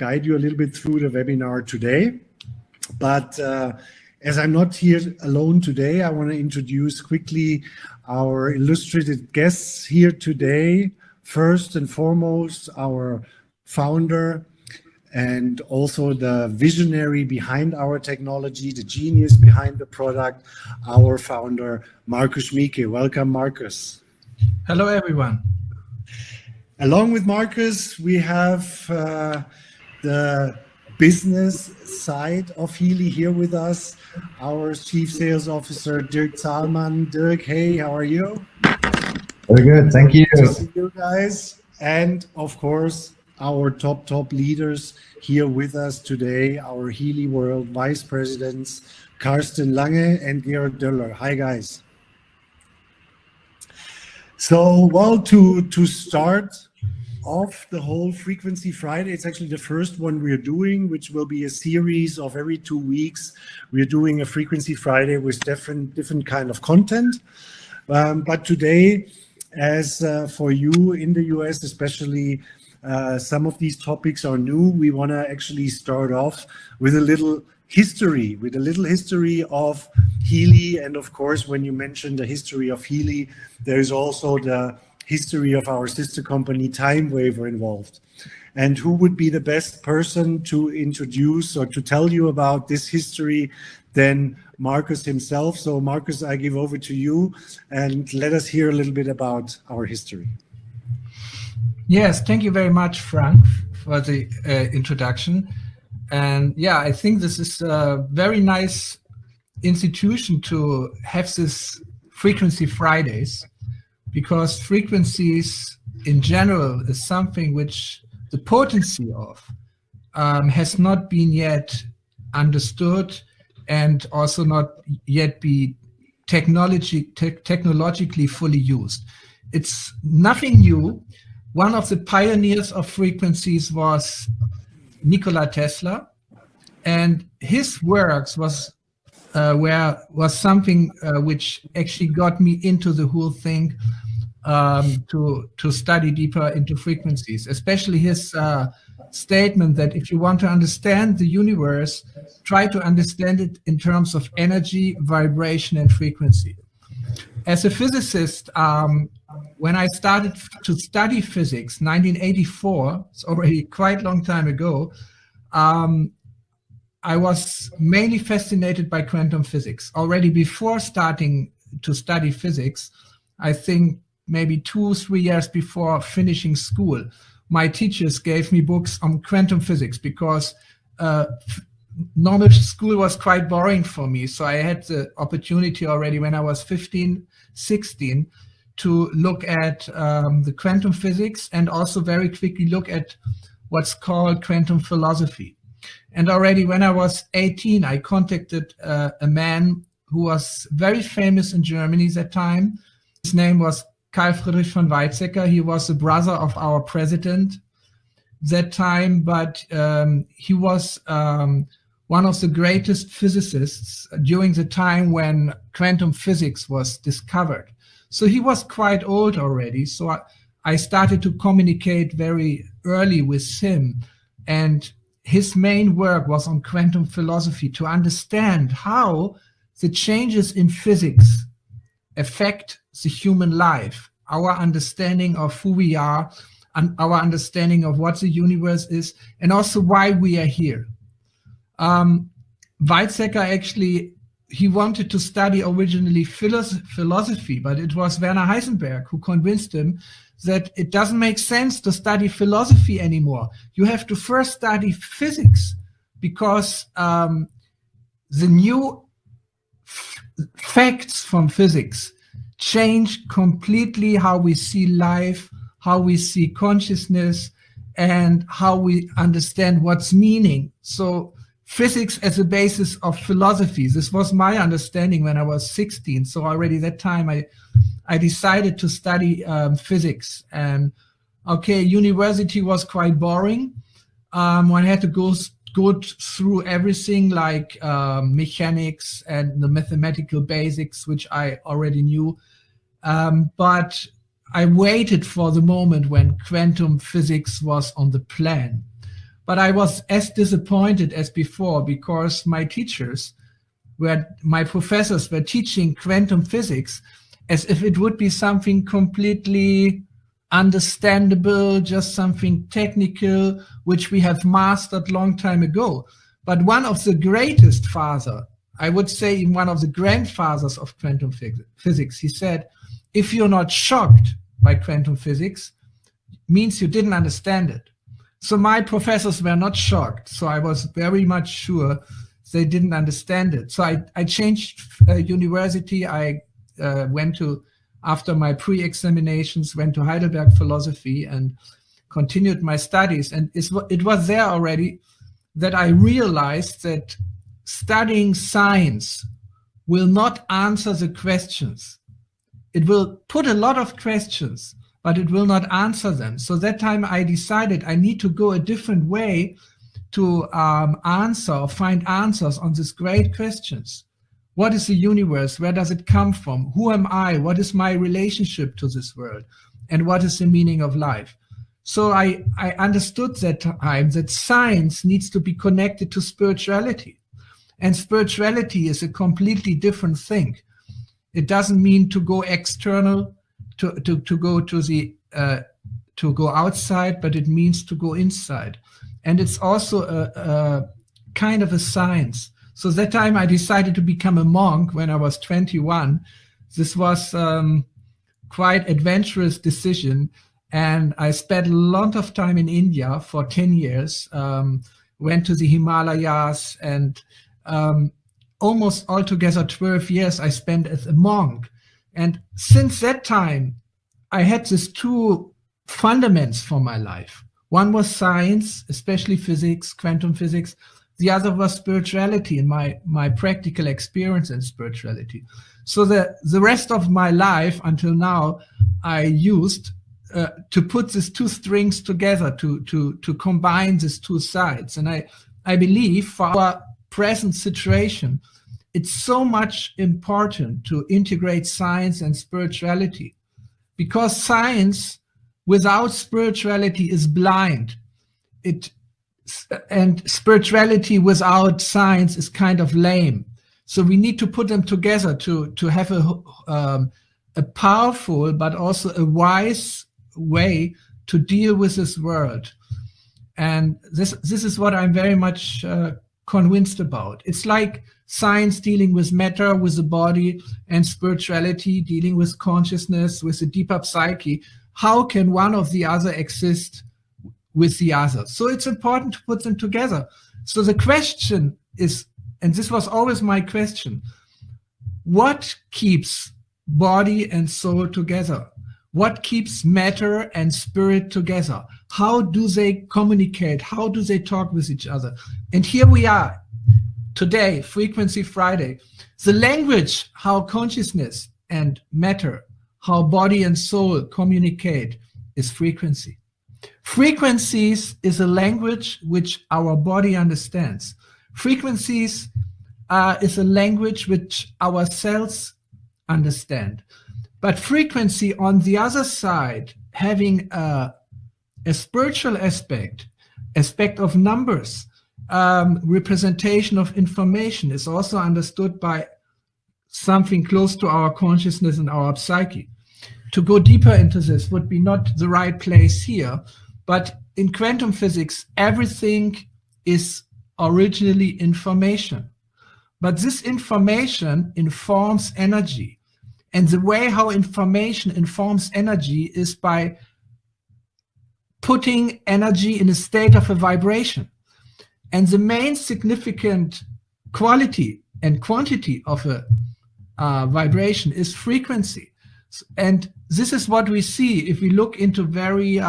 guide you a little bit through the webinar today. But as I'm not here alone today, I want to introduce quickly our illustrated guests here today. First and foremost, our founder and also the visionary behind our technology, the genius behind the product, our founder, Markus Schmiecke. Welcome, Markus. Hello, everyone. Along with Markus, we have the business side of Healy here with us, our Chief Sales Officer, Dirc Zahlmann. Dirk, hey, how are you? Very good, thank you. Good to see you guys. And of course, our top leaders here with us today, our Healy World Vice Presidents, Carsten Lange and Georg Doeller. Hi, guys. So, well, to start off the whole Frequency Friday, it's actually the first one we're doing, which will be a series of every 2 weeks. We're doing a Frequency Friday with different kind of content. But today, as for you in the US especially, some of these topics are new. We want to actually start off with a little history, of Healy. And of course, when you mention the history of Healy, there is also the history of our sister company, Time Waver, involved. And who would be the best person to introduce or to tell you about this history than Markus himself? So Markus, I give over to you and let us hear a little bit about our history. Yes, thank you very much, Frank, for the introduction. And yeah, I think this is a very nice institution to have this Frequency Fridays, because frequencies in general is something which the potency of has not been yet understood and also not yet be technologically fully used. It's nothing new. One of the pioneers of frequencies was Nikola Tesla, and his works was something which actually got me into the whole thing, to study deeper into frequencies, especially his statement that if you want to understand the universe, try to understand it in terms of energy, vibration, and frequency. As a physicist, when I started to study physics, 1984, it's already quite a long time ago, I was mainly fascinated by quantum physics. Already before starting to study physics, I think maybe 2-3 years before finishing school, my teachers gave me books on quantum physics because normal school was quite boring for me. So I had the opportunity already when I was 15, 16 to look at the quantum physics and also very quickly look at what's called quantum philosophy. And already when I was 18, I contacted a man who was very famous in Germany at that time. His name was Carl Friedrich von Weizsäcker. He was the brother of our president that time, but he was one of the greatest physicists during the time when quantum physics was discovered. So he was quite old already. So I started to communicate very early with him. And his main work was on quantum philosophy, to understand how the changes in physics affect the human life, our understanding of who we are, and our understanding of what the universe is, and also why we are here. Weizsäcker actually, he wanted to study originally philosophy, but it was Werner Heisenberg who convinced him that it doesn't make sense to study philosophy anymore. You have to first study physics, because the new facts from physics change completely how we see life, how we see consciousness, and how we understand what's meaning. So physics as a basis of philosophy. This was my understanding when I was 16. So already that time I decided to study physics. And okay, university was quite boring. One had to go through everything like mechanics and the mathematical basics, which I already knew. But I waited for the moment when quantum physics was on the plan. but I was as disappointed as before, because my professors were teaching quantum physics as if it would be something completely understandable, just something technical, which we have mastered long time ago. But one of the greatest father, I would say one of the grandfathers of quantum physics, he said, if you're not shocked by quantum physics, means you didn't understand it. So my professors were not shocked. So I was very much sure they didn't understand it. So I changed university. I went to, after my pre-examinations, went to Heidelberg Philosophy and continued my studies. And it was there already that I realized that studying science will not answer the questions. It will put a lot of questions, but it will not answer them. So that time I decided I need to go a different way to answer or find answers on these great questions. What is the universe? Where does it come from? Who am I? What is my relationship to this world? And what is the meaning of life? So I understood that time that science needs to be connected to spirituality. And spirituality is a completely different thing. It doesn't mean to go external, to go outside, but it means to go inside. And it's also a kind of a science. So that time I decided to become a monk when I was 21. This was quite adventurous decision. And I spent a lot of time in India for 10 years, went to the Himalayas, and almost altogether 12 years I spent as a monk. And since that time, I had these two fundaments for my life. One was science, especially physics, quantum physics. The other was spirituality and my practical experience in spirituality. So the rest of my life until now, I used to put these two strings together, to combine these two sides. And I believe for our present situation, it's so much important to integrate science and spirituality, because science without spirituality is blind. And spirituality without science is kind of lame. So we need to put them together to have a powerful but also a wise way to deal with this world. And this is what I'm very much convinced about. It's like science dealing with matter, with the body, and spirituality dealing with consciousness, with the deeper psyche. How can one of the other exist with the other? So it's important to put them together. So the question is, and this was always my question, what keeps body and soul together? What keeps matter and spirit together? How do they communicate? How do they talk with each other? And here we are today, Frequency Friday. The language, how consciousness and matter, how body and soul communicate, is frequency. Frequencies is a language which our body understands. Frequencies is a language which our cells understand. But frequency, on the other side, having a spiritual aspect of numbers, representation of information, is also understood by something close to our consciousness and our psyche. To go deeper into this would be not the right place here, but in quantum physics, everything is originally information. But this information informs energy. And the way how information informs energy is by putting energy in a state of a vibration. And the main significant quality and quantity of a vibration is frequency. And this is what we see if we look into very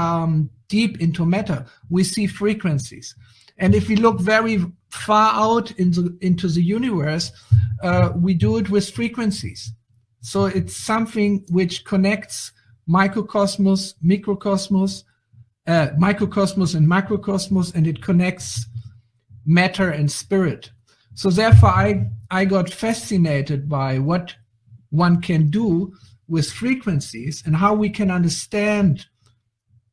deep into matter. We see frequencies. And if we look very far out into the universe, we do it with frequencies. So it's something which connects microcosmos, microcosmos, microcosmos and macrocosmos, and it connects matter and spirit. So therefore, I got fascinated by what one can do with frequencies and how we can understand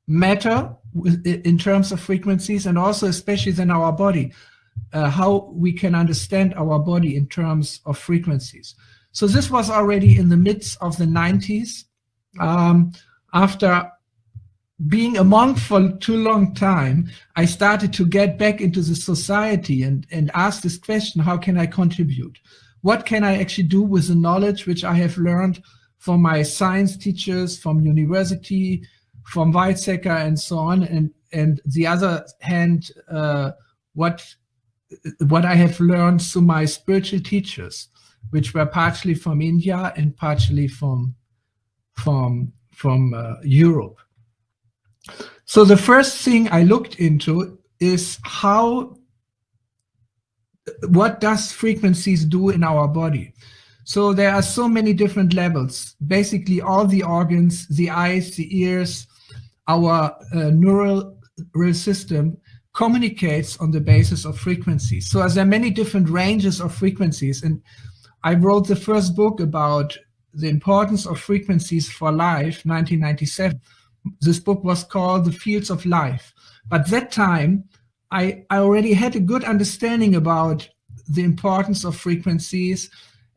matter in terms of frequencies, and also especially in our body, how we can understand our body in terms of frequencies. So this was already in the midst of the 90s. After being a monk for too long time, I started to get back into the society and ask this question: how can I contribute? What can I actually do with the knowledge which I have learned from my science teachers, from university, from Weizsäcker and so on, and the other hand, what I have learned through my spiritual teachers, which were partially from India and partially from Europe. So the first thing I looked into is what does frequencies do in our body? So there are so many different levels. Basically all the organs, the eyes, the ears, our neural system communicates on the basis of frequencies. So there are many different ranges of frequencies. And I wrote the first book about the importance of frequencies for life, 1997. This book was called The Fields of Life. But that time, I already had a good understanding about the importance of frequencies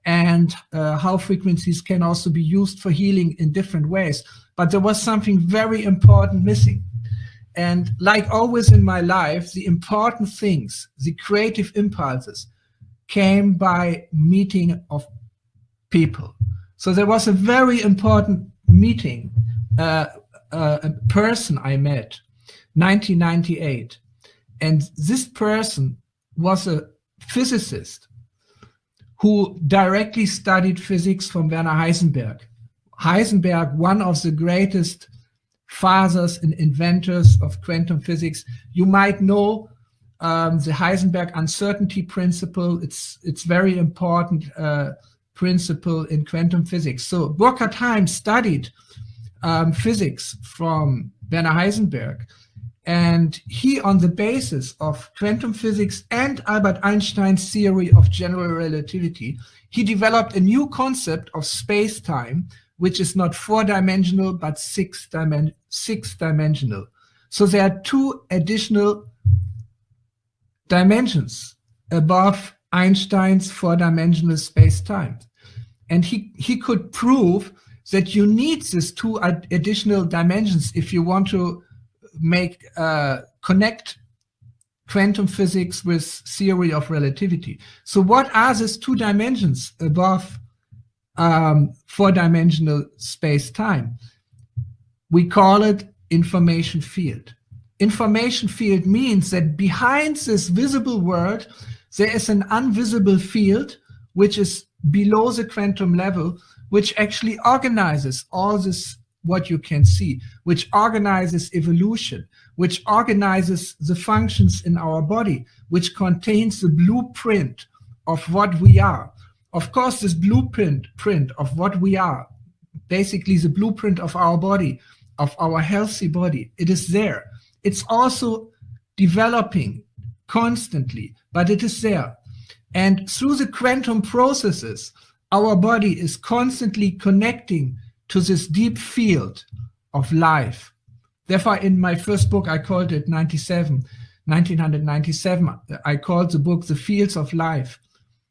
and how frequencies can also be used for healing in different ways. But there was something very important missing. And like always in my life, the important things, the creative impulses, came by meeting of people. So there was a very important meeting, a person I met, 1998. And this person was a physicist who directly studied physics from Werner Heisenberg. Heisenberg, one of the greatest fathers and inventors of quantum physics. You might know the Heisenberg uncertainty principle. It's very important principle in quantum physics. So Burkhard Heim studied physics from Werner Heisenberg, and he, on the basis of quantum physics and Albert Einstein's theory of general relativity, he developed a new concept of space-time, which is not four-dimensional, but six-dimensional. So there are two additional dimensions above Einstein's four-dimensional space-time. And he could prove that you need these two additional dimensions if you want to connect quantum physics with theory of relativity. So what are these two dimensions above four-dimensional space-time? We call it information field. Information field means that behind this visible world, there is an invisible field which is below the quantum level, which actually organizes all this, what you can see, which organizes evolution, which organizes the functions in our body, which contains the blueprint of what we are. Of course, this blueprint of what we are, basically the blueprint of our body, of our healthy body, it is there. It's also developing constantly, but it is there. And through the quantum processes, our body is constantly connecting to this deep field of life. Therefore, in my first book, I called it 1997, I called the book The Fields of Life.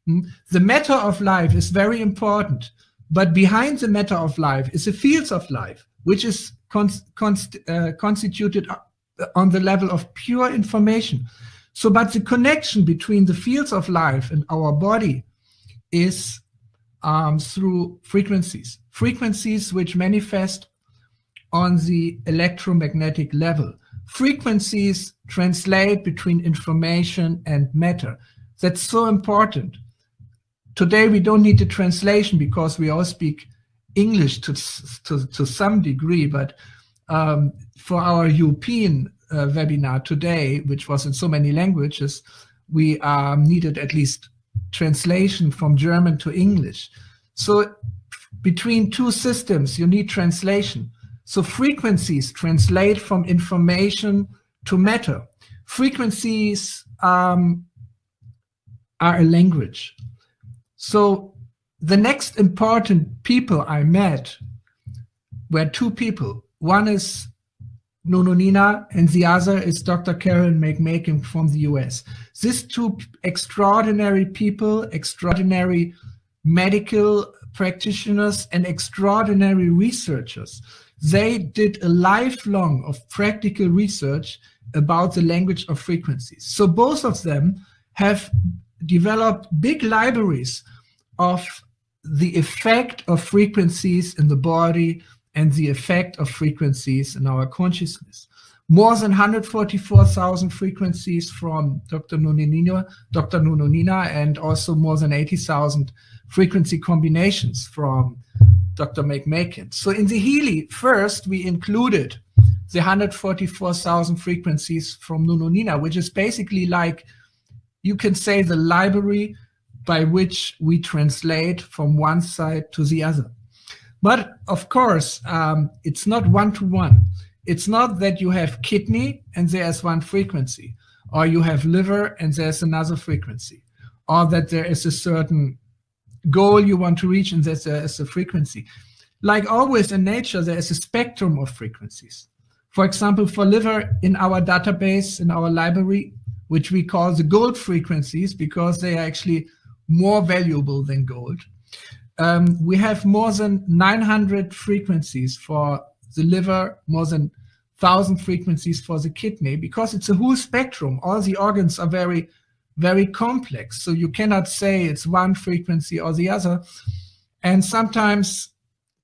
The matter of life is very important, but behind the matter of life is the fields of life, which is constituted on the level of pure information. So, but the connection between the fields of life and our body is through frequencies. Frequencies which manifest on the electromagnetic level. Frequencies translate between information and matter. That's so important. Today we don't need the translation because we all speak English to some degree, but for our European webinar today, which was in so many languages, we needed at least translation from German to English. So between two systems, you need translation. So frequencies translate from information to matter. Frequencies are a language. So the next important people I met were two people. One is Nuno Nina, and the other is Dr. Karen McMakin from the US. These two extraordinary people, extraordinary medical practitioners and extraordinary researchers, they did a lifelong of practical research about the language of frequencies. So both of them have developed big libraries of the effect of frequencies in the body and the effect of frequencies in our consciousness. More than 144,000 frequencies from Dr. Nuno Nina, and also more than 80,000 frequency combinations from Dr. McMakin. So in the Healy, first we included the 144,000 frequencies from Nuno Nina, which is basically like, you can say, the library by which we translate from one side to the other. But of course, it's not one-to-one. It's not that you have kidney and there's one frequency, or you have liver and there's another frequency, or that there is a certain goal you want to reach and there is a frequency. Like always in nature, there is a spectrum of frequencies. For example, for liver, in our database, in our library, which we call the gold frequencies because they are actually more valuable than gold. We have more than 900 frequencies for the liver, more than 1,000 frequencies for the kidney, because it's a whole spectrum. All the organs are very, very complex. So you cannot say it's one frequency or the other. And sometimes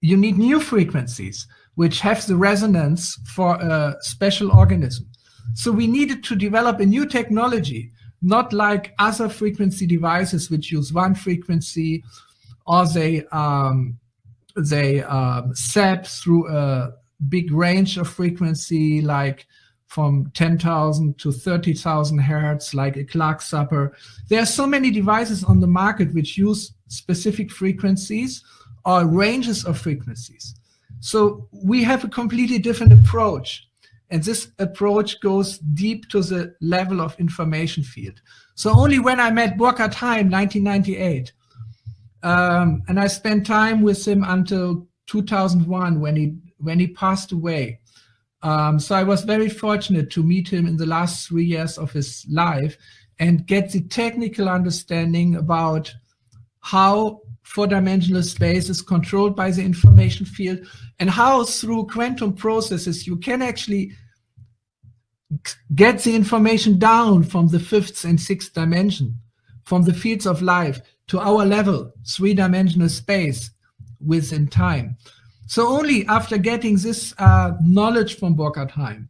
you need new frequencies, which have the resonance for a special organism. So we needed to develop a new technology, not like other frequency devices which use one frequency, or they sap through a big range of frequency, like from 10,000 to 30,000 hertz, like a Clark zapper. There are so many devices on the market which use specific frequencies or ranges of frequencies. So we have a completely different approach. And this approach goes deep to the level of information field. So only when I met Burkhard Heim, 1998, and I spent time with him until 2001 when he passed away. So I was very fortunate to meet him in the last 3 years of his life and get the technical understanding about how four-dimensional space is controlled by the information field, and how through quantum processes you can actually get the information down from the fifth and sixth dimension, from the fields of life to our level, three-dimensional space within time. So only after getting this knowledge from Burkhard Heim,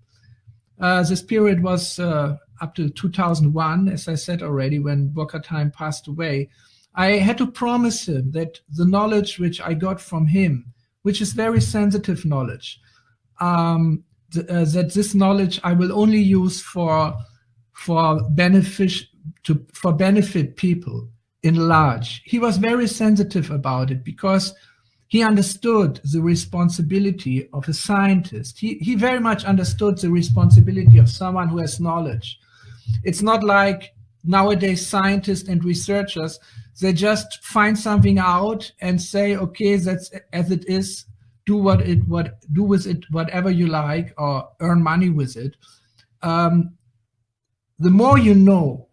this period was up to 2001, as I said already, when Burkhard Heim passed away, I had to promise him that the knowledge which I got from him, which is very sensitive knowledge, that this knowledge I will only use for benefit people in large. He was very sensitive about it because he understood the responsibility of a scientist. He very much understood the responsibility of someone who has knowledge. It's not like nowadays scientists and researchers, they just find something out and say, okay, that's as it is, do with it whatever you like, or earn money with it. The more you know,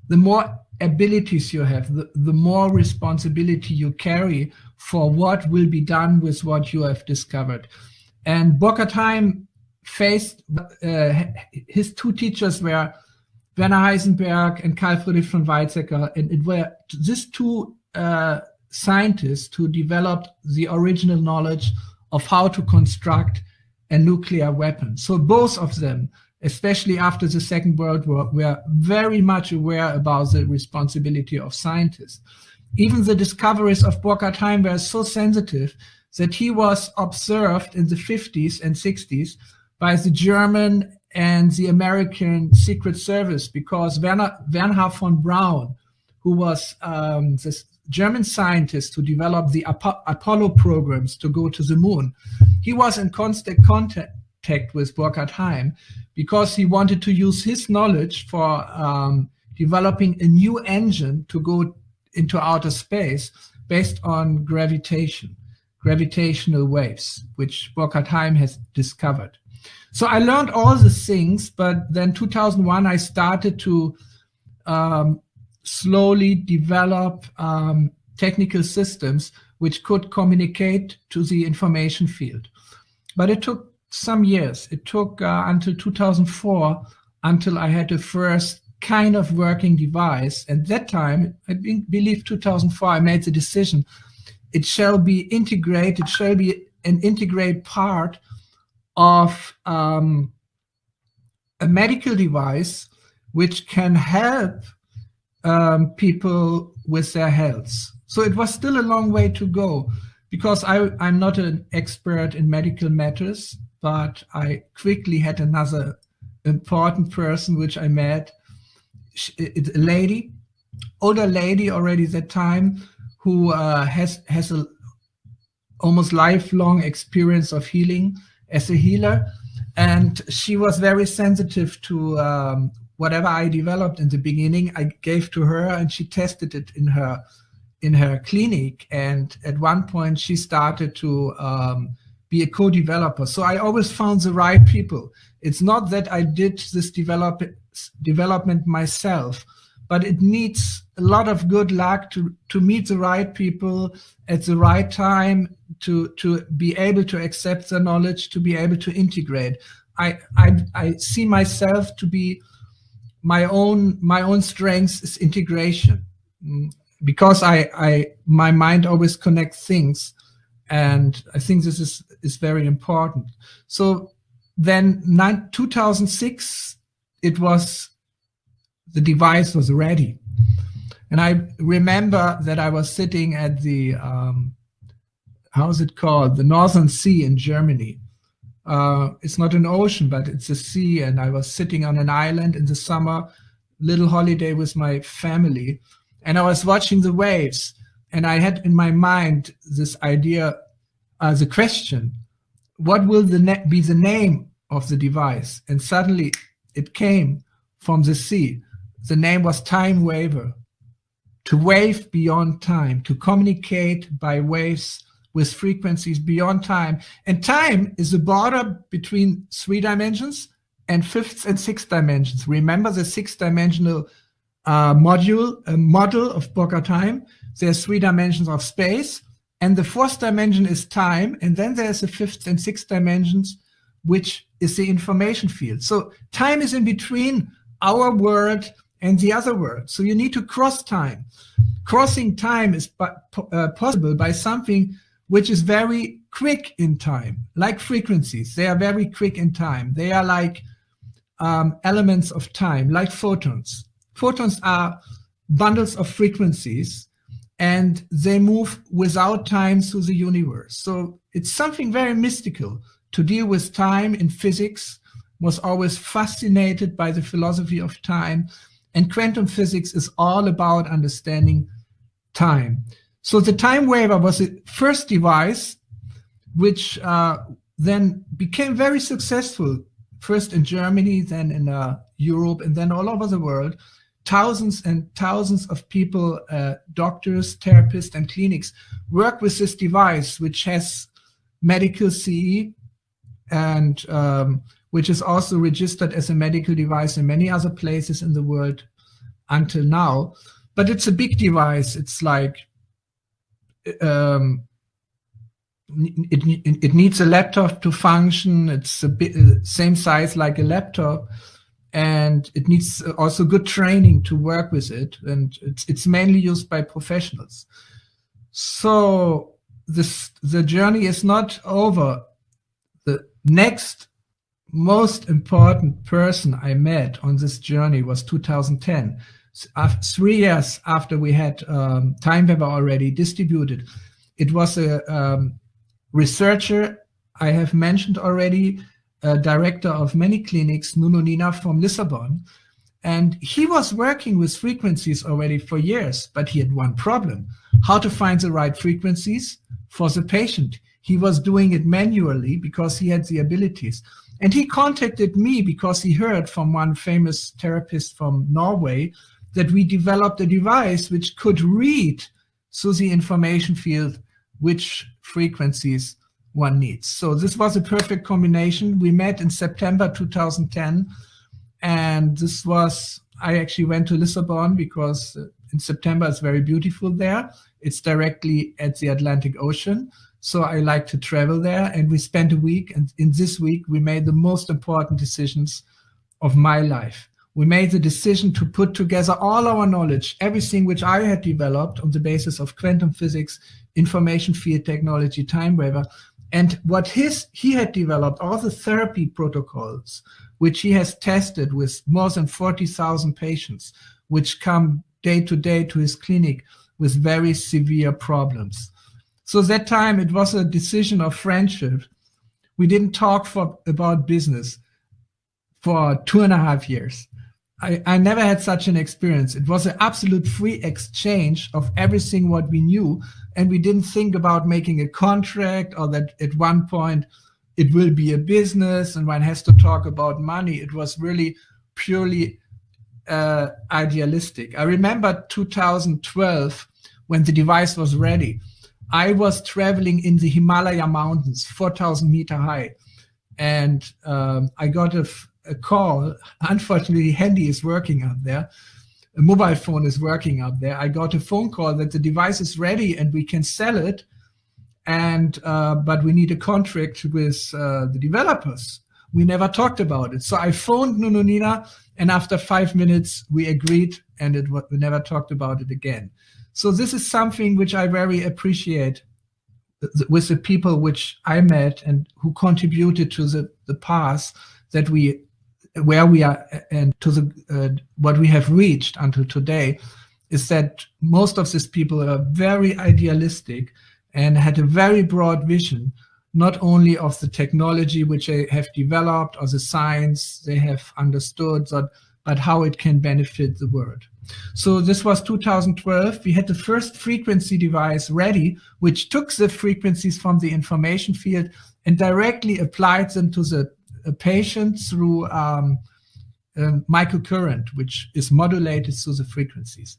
the more abilities you have, the more responsibility you carry for what will be done with what you have discovered. And Burkhard Heim faced, his two teachers were Werner Heisenberg and Carl Friedrich von Weizsäcker, and it were these two scientists who developed the original knowledge of how to construct a nuclear weapon. So both of them, especially after the Second World War, were very much aware about the responsibility of scientists. Even the discoveries of Burkhard Heim were so sensitive that he was observed in the 50s and 60s by the German and the American Secret Service, because Wernher von Braun, who was this German scientist who developed the Apollo programs to go to the moon, he was in constant contact with Burkhard Heim because he wanted to use his knowledge for developing a new engine to go into outer space based on gravitational waves, which Burkhard Heim has discovered. So I learned all the things, but then 2001, I started to slowly develop technical systems which could communicate to the information field. But it took some years. It took until 2004 until I had the first kind of working device. At that time, I believe 2004, I made the decision, it shall be integrated, it shall be an integrated part of a medical device which can help people with their health. So it was still a long way to go, because I'm not an expert in medical matters, but I quickly had another important person which I met. It's a lady, older lady already at that time, who has a almost lifelong experience of healing as a healer, and she was very sensitive to whatever I developed in the beginning. I gave to her, and she tested it in her clinic, and at one point she started to be a co-developer. So I always found the right people. It's not that I did this development myself, but it needs a lot of good luck to meet the right people at the right time, to be able to accept the knowledge, to be able to integrate. I see myself to be my own strength is integration, because my mind always connects things, and I think this is very important. So then 2006, the device was ready. And I remember that I was sitting at the, how's it called? The Northern Sea in Germany. It's not an ocean, but it's a sea. And I was sitting on an island in the summer, little holiday with my family. And I was watching the waves. And I had in my mind this idea, the question, what will be the name of the device? And suddenly it came from the sea. The name was Time Waver. To wave beyond time, to communicate by waves with frequencies beyond time. And time is the border between 3 dimensions and 5th and 6th dimensions. Remember the 6th-dimensional model of Boca time? There's 3 dimensions of space, and the 4th dimension is time, and then there's the 5th and 6th dimensions, which is the information field. So time is in between our world and the other world. So you need to cross time. Crossing time is possible by something which is very quick in time, like frequencies. They are very quick in time. They are like elements of time, like photons. Photons are bundles of frequencies, and they move without time through the universe. So it's something very mystical. To deal with time in physics, was always fascinated by the philosophy of time, and quantum physics is all about understanding time. So the Time Waver was the first device which then became very successful, first in Germany, then in Europe, and then all over the world. Thousands and thousands of people, doctors, therapists, and clinics work with this device, which has medical CE, and which is also registered as a medical device in many other places in the world until now. But it's a big device. It's like, it needs a laptop to function. It's a bit same size like a laptop, and it needs also good training to work with it. And it's mainly used by professionals. So the journey is not over. The next most important person I met on this journey was 2010. 3 years after we had Time Waver already distributed. It was a researcher I have mentioned already, a director of many clinics, Nuno Nina from Lisbon. And he was working with frequencies already for years, but he had one problem: how to find the right frequencies for the patient. He was doing it manually because he had the abilities. And he contacted me because he heard from one famous therapist from Norway that we developed a device which could read through the information field which frequencies one needs. So this was a perfect combination. We met in September 2010, and this was, I actually went to Lisbon because in September it's very beautiful there. It's directly at the Atlantic Ocean. So I like to travel there, and we spent a week, and in this week we made the most important decisions of my life. We made the decision to put together all our knowledge, everything which I had developed on the basis of quantum physics, information field technology, time waver, and what he had developed, all the therapy protocols, which he has tested with more than 40,000 patients, which come day to day to his clinic with very severe problems. So that time it was a decision of friendship. We didn't talk about business for 2.5 years. I never had such an experience. It was an absolute free exchange of everything what we knew, and we didn't think about making a contract or that at one point it will be a business and one has to talk about money. It was really purely idealistic. I remember 2012 when the device was ready. I was traveling in the Himalaya mountains, 4,000 meter high, and I got a call. Unfortunately, handy is working up there. A mobile phone is working up there. I got a phone call that the device is ready and we can sell it, and but we need a contract with the developers. We never talked about it. So I phoned Nuno Nina, and after 5 minutes we agreed, and we never talked about it again. So this is something which I very appreciate with the people which I met and who contributed to the path that where we are and to the what we have reached until today, is that most of these people are very idealistic and had a very broad vision, not only of the technology which they have developed or the science they have understood, but how it can benefit the world. So this was 2012. We had the first frequency device ready, which took the frequencies from the information field and directly applied them to the patient through microcurrent, which is modulated through the frequencies.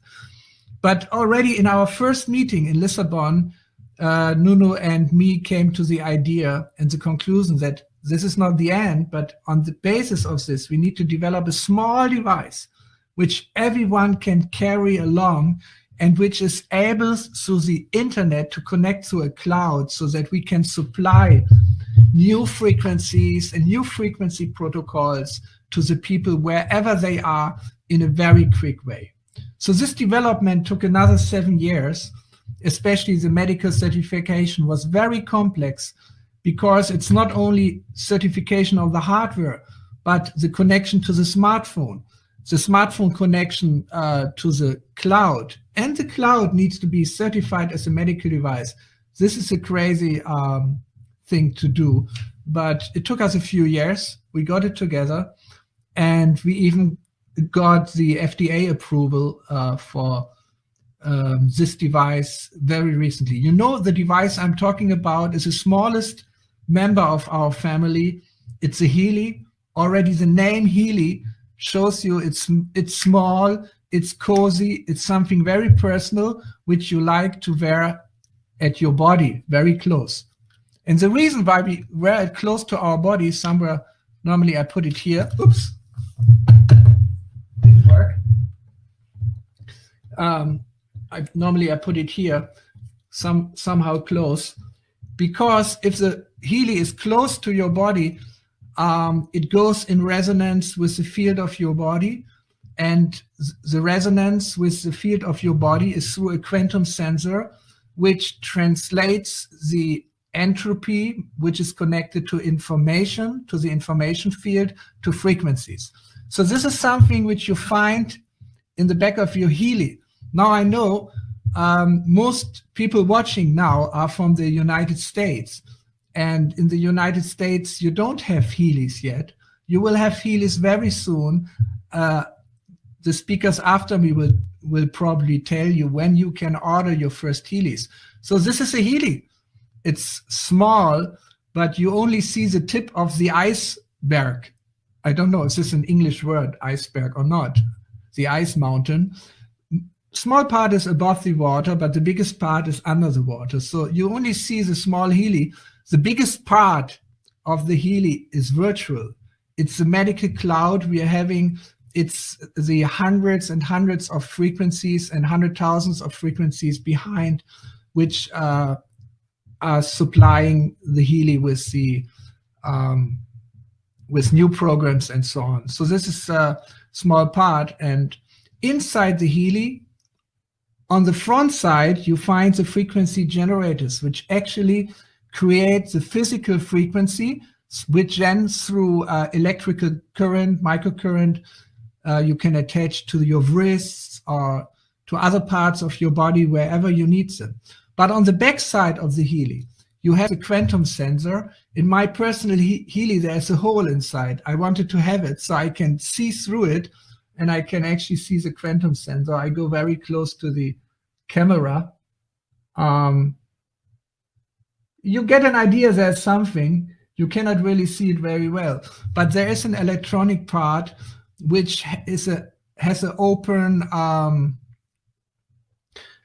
But already in our first meeting in Lisbon, Nuno and me came to the idea and the conclusion that this is not the end, but on the basis of this, we need to develop a small device which everyone can carry along and which is able through the internet to connect to a cloud so that we can supply new frequencies and new frequency protocols to the people wherever they are in a very quick way. So this development took another 7 years, especially the medical certification was very complex because it's not only certification of the hardware, but the connection to the smartphone connection to the cloud, and the cloud needs to be certified as a medical device. This is a crazy thing to do, but it took us a few years. We got it together, and we even got the FDA approval for this device very recently. You know, the device I'm talking about is the smallest member of our family. It's a Healy. Already the name Healy shows you it's small, it's cozy, it's something very personal, which you like to wear at your body, very close. And the reason why we wear it close to our body, somewhere, normally I put it here, oops, didn't work. Normally I put it here, somehow close, because if the Healy is close to your body, it goes in resonance with the field of your body, and the resonance with the field of your body is through a quantum sensor, which translates the entropy, which is connected to information, to the information field, to frequencies. So this is something which you find in the back of your Healy. Now I know most people watching now are from the United States. And in the United States, you don't have Healys yet. You will have Healys very soon. The speakers after me will probably tell you when you can order your first Healys. So this is a Healy. It's small, but you only see the tip of the iceberg. I don't know if this is an English word, iceberg or not, the ice mountain. small part is above the water, but the biggest part is under the water. So you only see the small heli. The biggest part of the heli is virtual. It's the medical cloud we are having. It's the hundreds and hundreds of frequencies and 100,000s of frequencies behind, which are supplying the heli with the with new programs and so on. So this is a small part, and inside the heli, on the front side, you find the frequency generators, which actually create the physical frequency, which then through electrical current, microcurrent, you can attach to your wrists or to other parts of your body wherever you need them. But on the back side of the heli, you have the quantum sensor. In my personal heli, there's a hole inside. I wanted to have it so I can see through it, and I can actually see the quantum sensor. I go very close to the camera. You get an idea there's something. You cannot really see it very well, but there is an electronic part which has an open,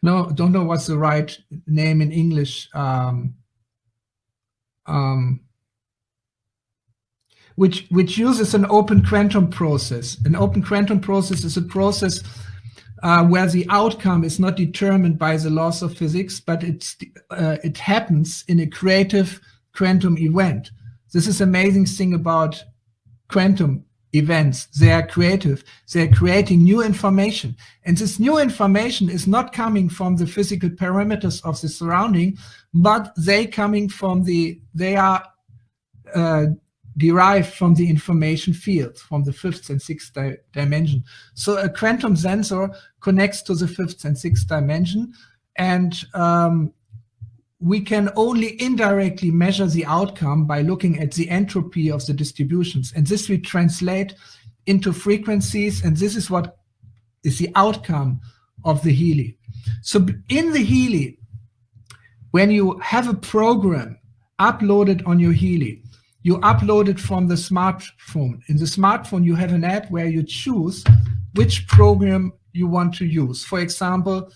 no, don't know what's the right name in English, which uses an open quantum process. An open quantum process is a process where the outcome is not determined by the laws of physics, but it happens in a creative quantum event. This is amazing thing about quantum events. They are creative. They're creating new information. And this new information is not coming from the physical parameters of the surrounding, but they are derived from the information field, from the fifth and sixth dimension. So a quantum sensor connects to the fifth and sixth dimension, and we can only indirectly measure the outcome by looking at the entropy of the distributions. And this we translate into frequencies, and this is what is the outcome of the heli. So in the heli, when you have a program uploaded on your heli, you upload it from the smartphone. In the smartphone, you have an app where you choose which program you want to use. For example,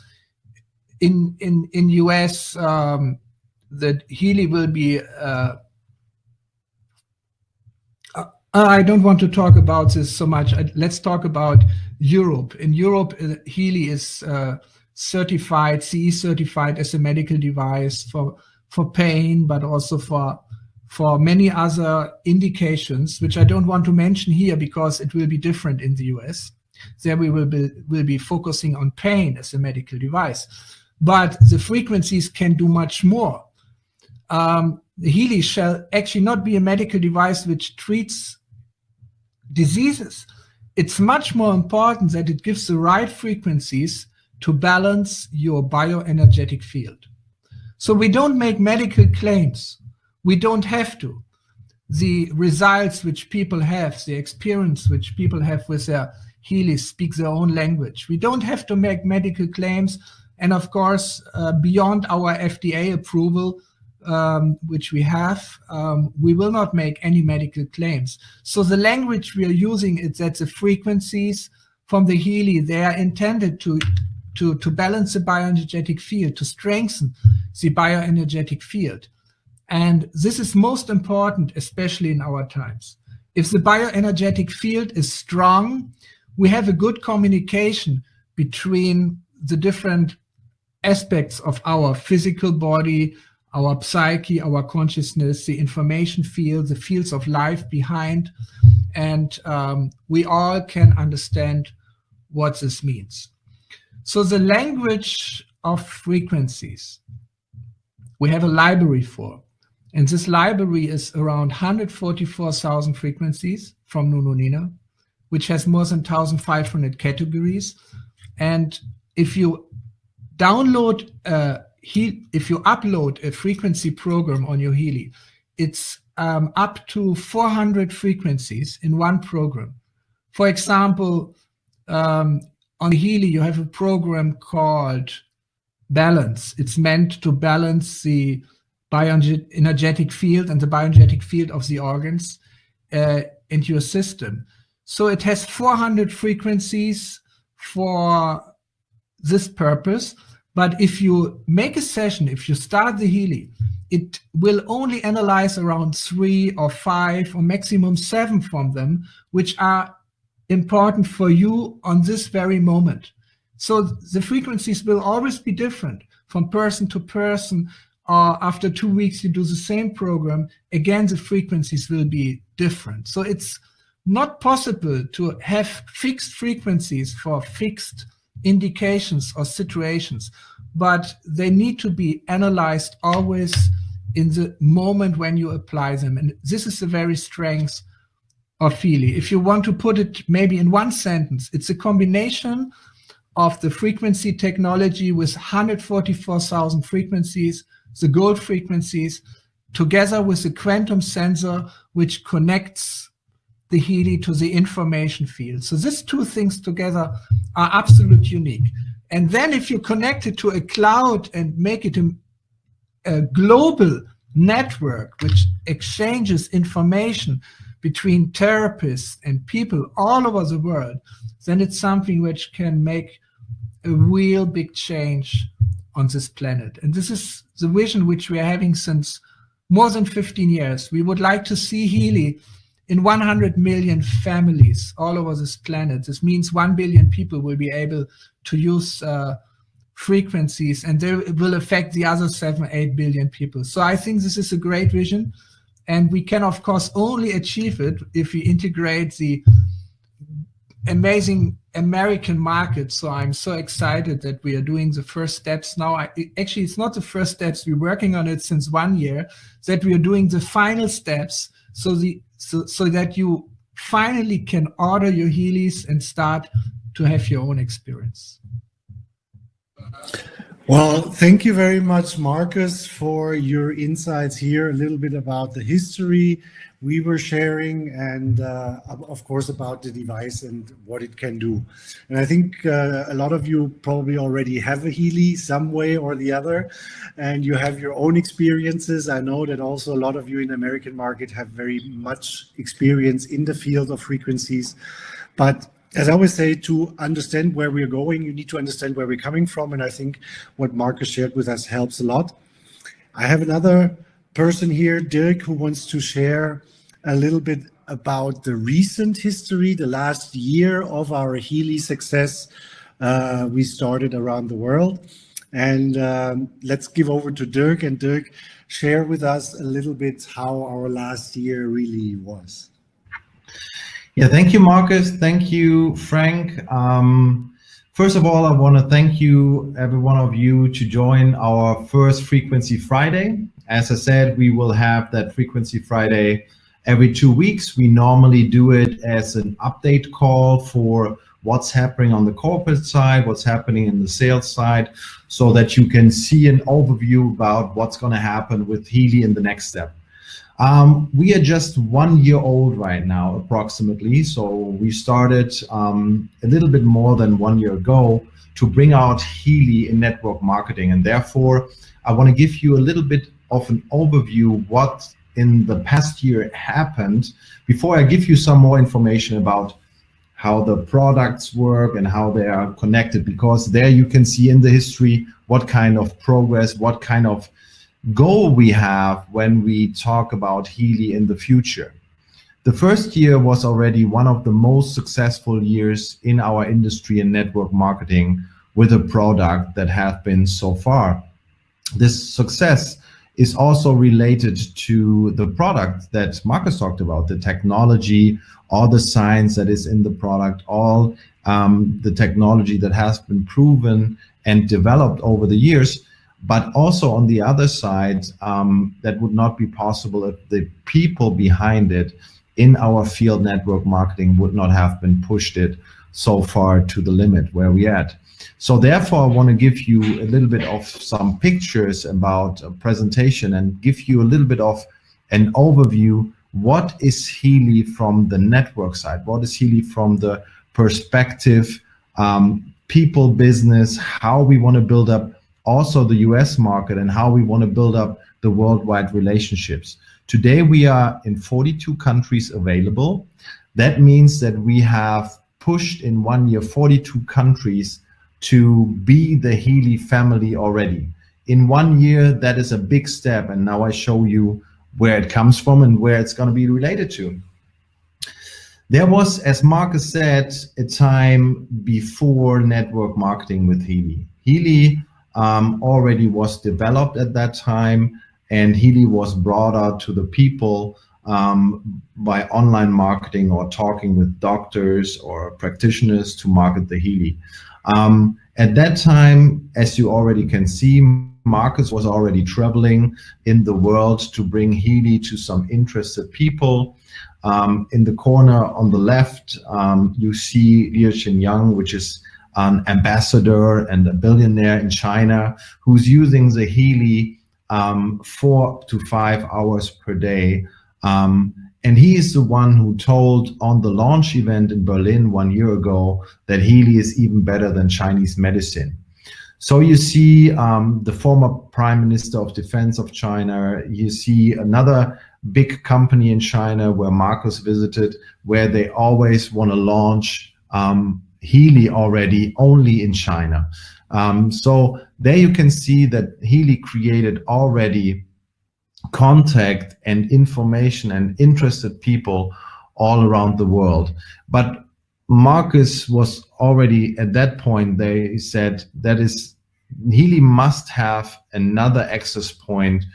in US, the heli will be, I don't want to talk about this so much. Let's talk about Europe. In Europe, heli is certified, CE certified as a medical device for pain, but also for many other indications, which I don't want to mention here because it will be different in the US. There we will be focusing on pain as a medical device. But the frequencies can do much more. The heli shall actually not be a medical device which treats diseases. It's much more important that it gives the right frequencies to balance your bioenergetic field. So we don't make medical claims. We don't have to. The results which people have, the experience which people have with their heli speak their own language. We don't have to make medical claims. And of course, beyond our FDA approval, which we have, we will not make any medical claims. So the language we are using is that the frequencies from the heli, they are intended to balance the bioenergetic field, to strengthen the bioenergetic field. And this is most important, especially in our times. If the bioenergetic field is strong, we have a good communication between the different aspects of our physical body, our psyche, our consciousness, the information field, the fields of life behind, and we all can understand what this means. So the language of frequencies, we have a library for, and this library is around 144,000 frequencies from Nununina, which has more than 1,500 categories. And if you upload a frequency program on your heli, it's up to 400 frequencies in one program. For example, on the heli, you have a program called Balance. It's meant to balance the bioenergetic field and the bioenergetic field of the organs into your system. So it has 400 frequencies for this purpose. But if you make a session, if you start the Healy, it will only analyze around 3 or 5 or maximum 7 from them, which are important for you on this very moment. So the frequencies will always be different from person to person. After 2 weeks, you do the same program. Again, the frequencies will be different. So it's not possible to have fixed frequencies for fixed indications or situations, but they need to be analyzed always in the moment when you apply them. And this is the very strength of Healy. If you want to put it maybe in one sentence, it's a combination of the frequency technology with 144,000 frequencies, the gold frequencies, together with the quantum sensor, which connects the Healy to the information field. So these two things together are absolutely unique. And then if you connect it to a cloud and make it a global network which exchanges information between therapists and people all over the world, then it's something which can make a real big change on this planet. And this is the vision which we are having since more than 15 years. We would like to see Healy in 100 million families all over this planet. This means 1 billion people will be able to use frequencies, and they will affect the other 7-8 billion people. So I think this is a great vision, and we can of course only achieve it if we integrate the amazing American market. So I'm so excited that we are doing the first steps now. Actually, it's not the first steps. We're working on it since 1 year, that we are doing the final steps so that you finally can order your Healys and start to have your own experience. Well, thank you very much, Marcus, for your insights here, a little bit about the history we were sharing, and of course about the device and what it can do. And I think a lot of you probably already have a Healy some way or the other, and you have your own experiences. I know that also a lot of you in the American market have very much experience in the field of frequencies. But as I always say, to understand where we're going, you need to understand where we're coming from. And I think what Marcus shared with us helps a lot. I have another person here, Dirk, who wants to share a little bit about the recent history, the last year of our Healy success. We started around the world. And let's give over to Dirk. And Dirk, share with us a little bit how our last year really was. Yeah, thank you, Marcus. Thank you, Frank. First of all, I want to thank you, every one of you, to join our first Frequency Friday. As I said, we will have that Frequency Friday every 2 weeks. We normally do it as an update call for what's happening on the corporate side, what's happening in the sales side, so that you can see an overview about what's going to happen with Healy in the next step. We are just 1 year old right now, approximately. So we started a little bit more than 1 year ago to bring out Healy in network marketing. And therefore, I want to give you a little bit of an overview what in the past year happened before I give you some more information about how the products work and how they are connected, because there you can see in the history what kind of progress, what kind of goal we have when we talk about Healy in the future. The first year was already one of the most successful years in our industry in network marketing with a product that has been so far. This success is also related to the product that Marcus talked about, the technology, all the science that is in the product, all the technology that has been proven and developed over the years. But also on the other side, that would not be possible if the people behind it in our field network marketing would not have been pushed it so far to the limit where we at. So therefore, I want to give you a little bit of some pictures about a presentation and give you a little bit of an overview. What is Healy from the network side? What is Healy from the perspective, people business, how we want to build up also the US market and how we want to build up the worldwide relationships. Today we are in 42 countries available. That means that we have pushed in 1 year 42 countries to be the Healy family already. In 1 year, that is a big step, and now I show you where it comes from and where it's going to be related to. There was, as Marcus said, a time before network marketing with Healy. Healy already was developed at that time, and Healy was brought out to the people by online marketing or talking with doctors or practitioners to market the Healy. At that time, as you already can see, Marcus was already traveling in the world to bring Healy to some interested people. In the corner on the left, you see Liu Xinyang, which is an ambassador and a billionaire in China, who's using the Healy 4 to 5 hours per day. And he is the one who told on the launch event in Berlin 1 year ago that Healy is even better than Chinese medicine. So you see the former Prime Minister of Defense of China, you see another big company in China where Marcus visited, where they always want to launch Healy already only in China. So there you can see that Healy created already contact and information and interested people all around the world. But Marcus was already at that point, they said that is Healy must have another access point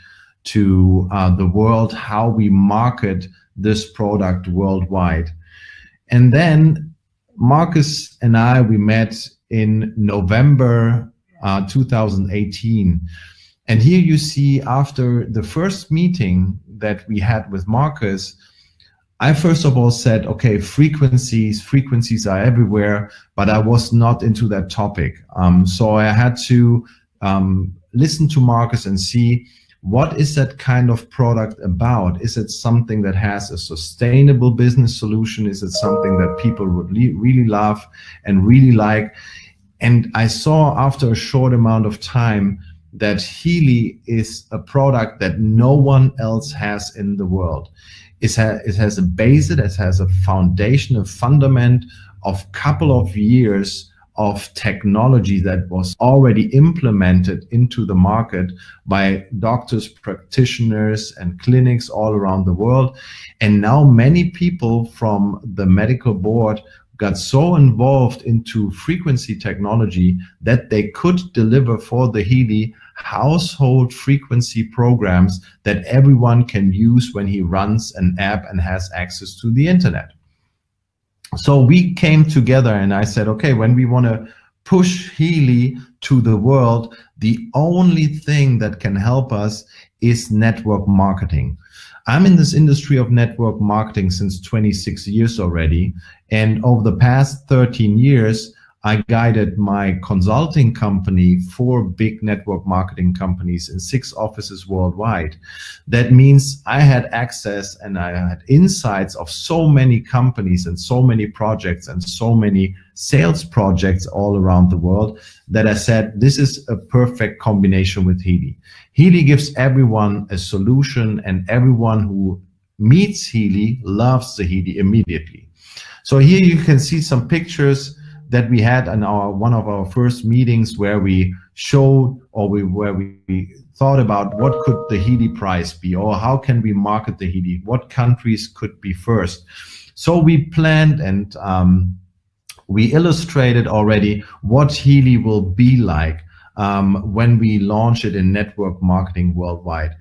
to the world, how we market this product worldwide. And then Marcus and I, we met in November 2018. And here you see, after the first meeting that we had with Marcus, I first of all said, okay, frequencies are everywhere, but I was not into that topic. So I had to listen to Marcus and see, what is that kind of product about? Is it something that has a sustainable business solution? Is it something that people would really love and really like? And I saw after a short amount of time that Healy is a product that no one else has in the world. It has a base, it has a foundation, a fundament of couple of years of technology that was already implemented into the market by doctors, practitioners, and clinics all around the world. And now many people from the medical board got so involved into frequency technology that they could deliver for the Healy household frequency programs that everyone can use when he runs an app and has access to the internet. So we came together and I said, okay, when we want to push Healy to the world, the only thing that can help us is network marketing. I'm in this industry of network marketing since 26 years already. And over the past 13 years, I guided my consulting company 4 big network marketing companies in 6 offices worldwide. That means I had access and I had insights of so many companies and so many projects and so many sales projects all around the world that I said, this is a perfect combination with Healy. Healy gives everyone a solution, and everyone who meets Healy loves the Healy immediately. So here you can see some pictures that we had in one of our first meetings where we showed, or where we thought about what could the Healy price be, or how can we market the Healy, what countries could be first. So we planned and we illustrated already what Healy will be like when we launch it in network marketing worldwide.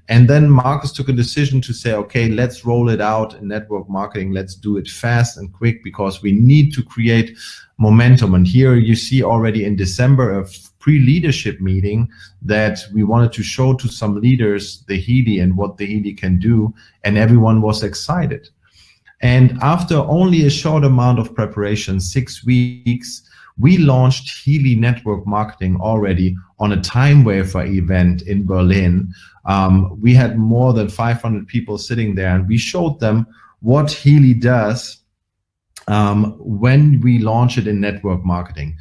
And then Marcus took a decision to say, okay, let's roll it out in network marketing. Let's do it fast and quick because we need to create momentum. And here you see already in December a pre-leadership meeting that we wanted to show to some leaders the Healy and what the Healy can do. And everyone was excited. And after only a short amount of preparation, 6 weeks, we launched Healy Network Marketing already on a Time Wafer event in Berlin. We had more than 500 people sitting there, and we showed them what Healy does when we launch it in network marketing.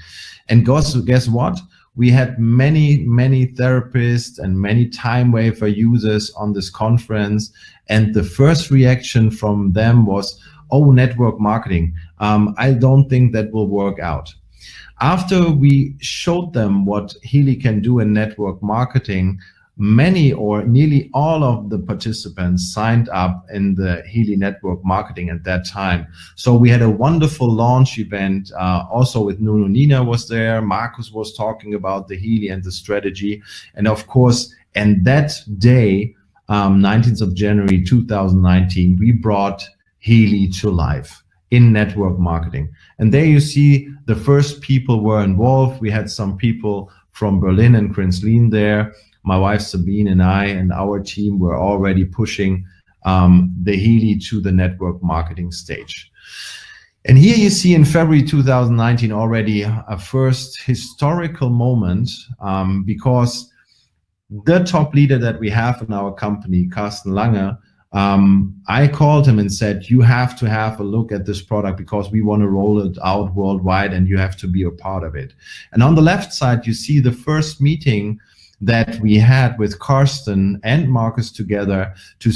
And guess what? We had many therapists and many Time Wafer users on this conference, and the first reaction from them was, oh, network marketing, I don't think that will work out. After we showed them what Healy can do in network marketing, many or nearly all of the participants signed up in the Healy network marketing at that time. So we had a wonderful launch event, also with Nuno Nina was there, Marcus was talking about the Healy and the strategy. And of course, and that day, 19th of January 2019, we brought Healy to life in network marketing. And there you see the first people were involved. We had some people from Berlin and Krinslin there. My wife Sabine and I and our team were already pushing the Healy to the network marketing stage. And here you see in February 2019 already a first historical moment, because the top leader that we have in our company, Carsten Lange, I called him and said, you have to have a look at this product because we want to roll it out worldwide and you have to be a part of it. And on the left side, you see the first meeting that we had with Carsten and Marcus together to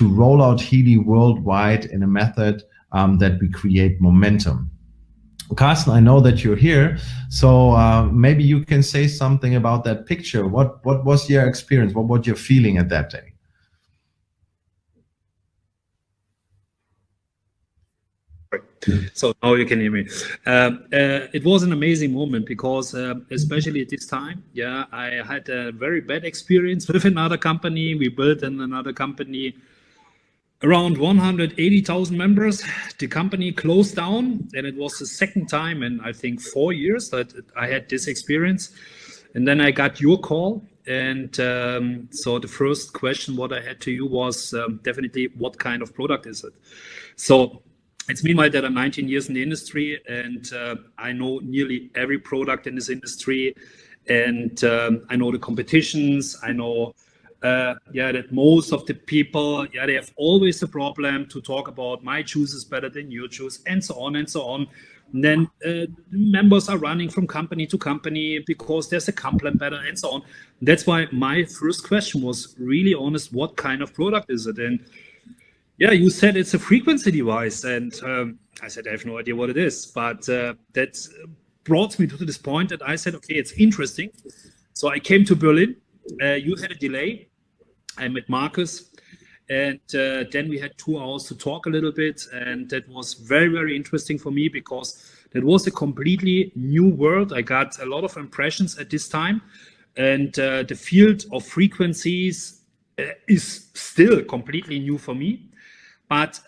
roll out Healy worldwide in a method that we create momentum. Carsten, I know that you're here, so maybe you can say something about that picture. What was your experience? What was your feeling at that day? So now you can hear me. It was an amazing moment because especially at this time, yeah, I had a very bad experience with another company. We built in another company around 180,000 members. The company closed down, and it was the second time in I think 4 years that I had this experience. And then I got your call, and so the first question what I had to you was definitely what kind of product is it? So it's meanwhile that I'm 19 years in the industry, and I know nearly every product in this industry, and I know the competitions. I know that most of the people, they have always a problem to talk about my juice is better than your juice, and so on and so on. And then members are running from company to company because there's a complement better and so on. That's why my first question was really honest, what kind of product is it? And yeah, you said it's a frequency device, and I said I have no idea what it is, but that brought me to this point that I said, okay, it's interesting. So I came to Berlin. You had a delay. I met Marcus, and then we had 2 hours to talk a little bit, and that was very, very interesting for me because that was a completely new world. I got a lot of impressions at this time, and the field of frequencies is still completely new for me. But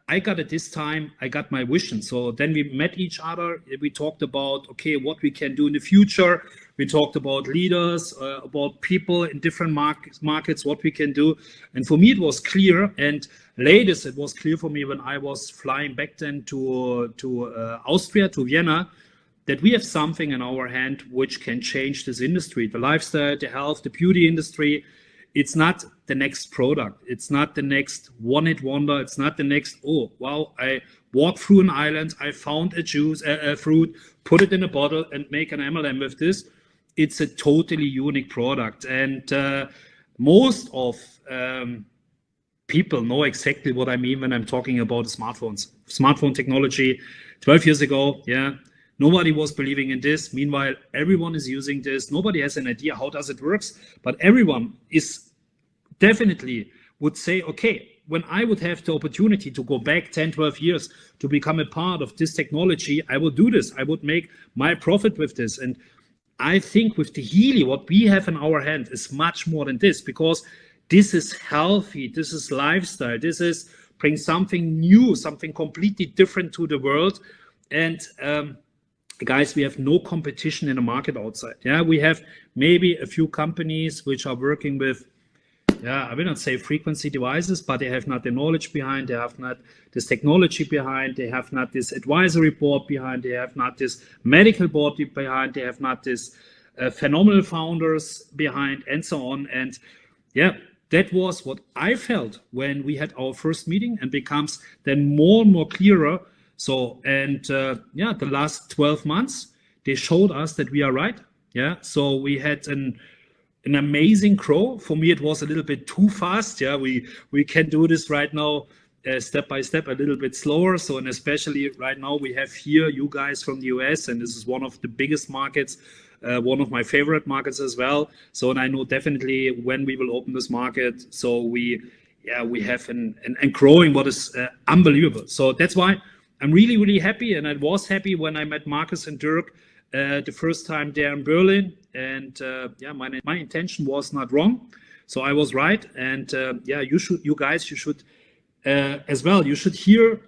I got at this time, I got my vision. So then we met each other. We talked about, okay, what we can do in the future. We talked about leaders, about people in different markets, what we can do. And for me, it was clear. And latest, it was clear for me when I was flying back then to Austria, to Vienna, that we have something in our hand which can change this industry, the lifestyle, the health, the beauty industry. It's not the next product. It's not the next one-hit wonder. It's not the next, oh, wow, I walked through an island, I found a juice, a fruit, put it in a bottle and make an MLM with this. It's a totally unique product. And most of people know exactly what I mean when I'm talking about smartphones. Smartphone technology, 12 years ago, yeah, nobody was believing in this. Meanwhile, everyone is using this. Nobody has an idea how does it works, but everyone is definitely would say, okay, when I would have the opportunity to go back 10, 12 years to become a part of this technology, I will do this. I would make my profit with this. And I think with the Healy, what we have in our hand is much more than this, because this is healthy, this is lifestyle, this is bring something new, something completely different to the world. And guys, we have no competition in the market outside. Yeah, we have maybe a few companies which are working with, I will not say frequency devices, but they have not the knowledge behind, they have not this technology behind, they have not this advisory board behind, they have not this medical board behind, they have not this phenomenal founders behind, and so on. And yeah, that was what I felt when we had our first meeting, and becomes then more and more clearer. So, and the last 12 months, they showed us that we are right. Yeah, so we had an amazing grow. For me, it was a little bit too fast. Yeah, we can do this right now step by step, a little bit slower. So, and especially right now we have here you guys from the US, and this is one of the biggest markets, one of my favorite markets as well. So, and I know definitely when we will open this market, so we have and growing what is unbelievable. So that's why I'm really, really happy. And I was happy when I met Marcus and Dirk the first time there in Berlin. And my intention was not wrong. So I was right. And you guys should as well. You should hear,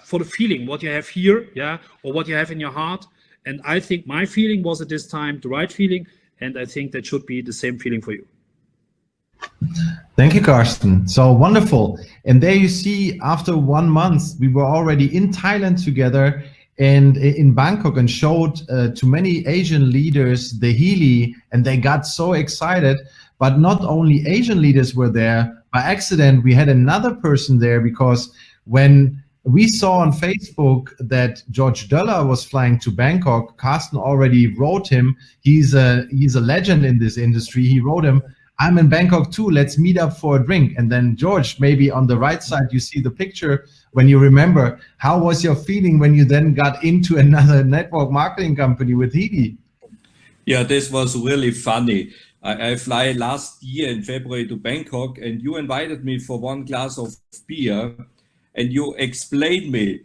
for the feeling, what you have here, or what you have in your heart. And I think my feeling was at this time the right feeling. And I think that should be the same feeling for you. Thank you, Carsten. So wonderful. And there you see, after 1 month, we were already in Thailand together and in Bangkok, and showed to many Asian leaders the Healy, and they got so excited. But not only Asian leaders were there, by accident, we had another person there, because when we saw on Facebook that Georg Doeller was flying to Bangkok, Carsten already wrote him. He's a legend in this industry. He wrote him, "I'm in Bangkok too, let's meet up for a drink." And then George, maybe on the right side, you see the picture when you remember, how was your feeling when you then got into another network marketing company with Healy? Yeah, this was really funny. I fly last year in February to Bangkok, and you invited me for 1 glass of beer, and you explained me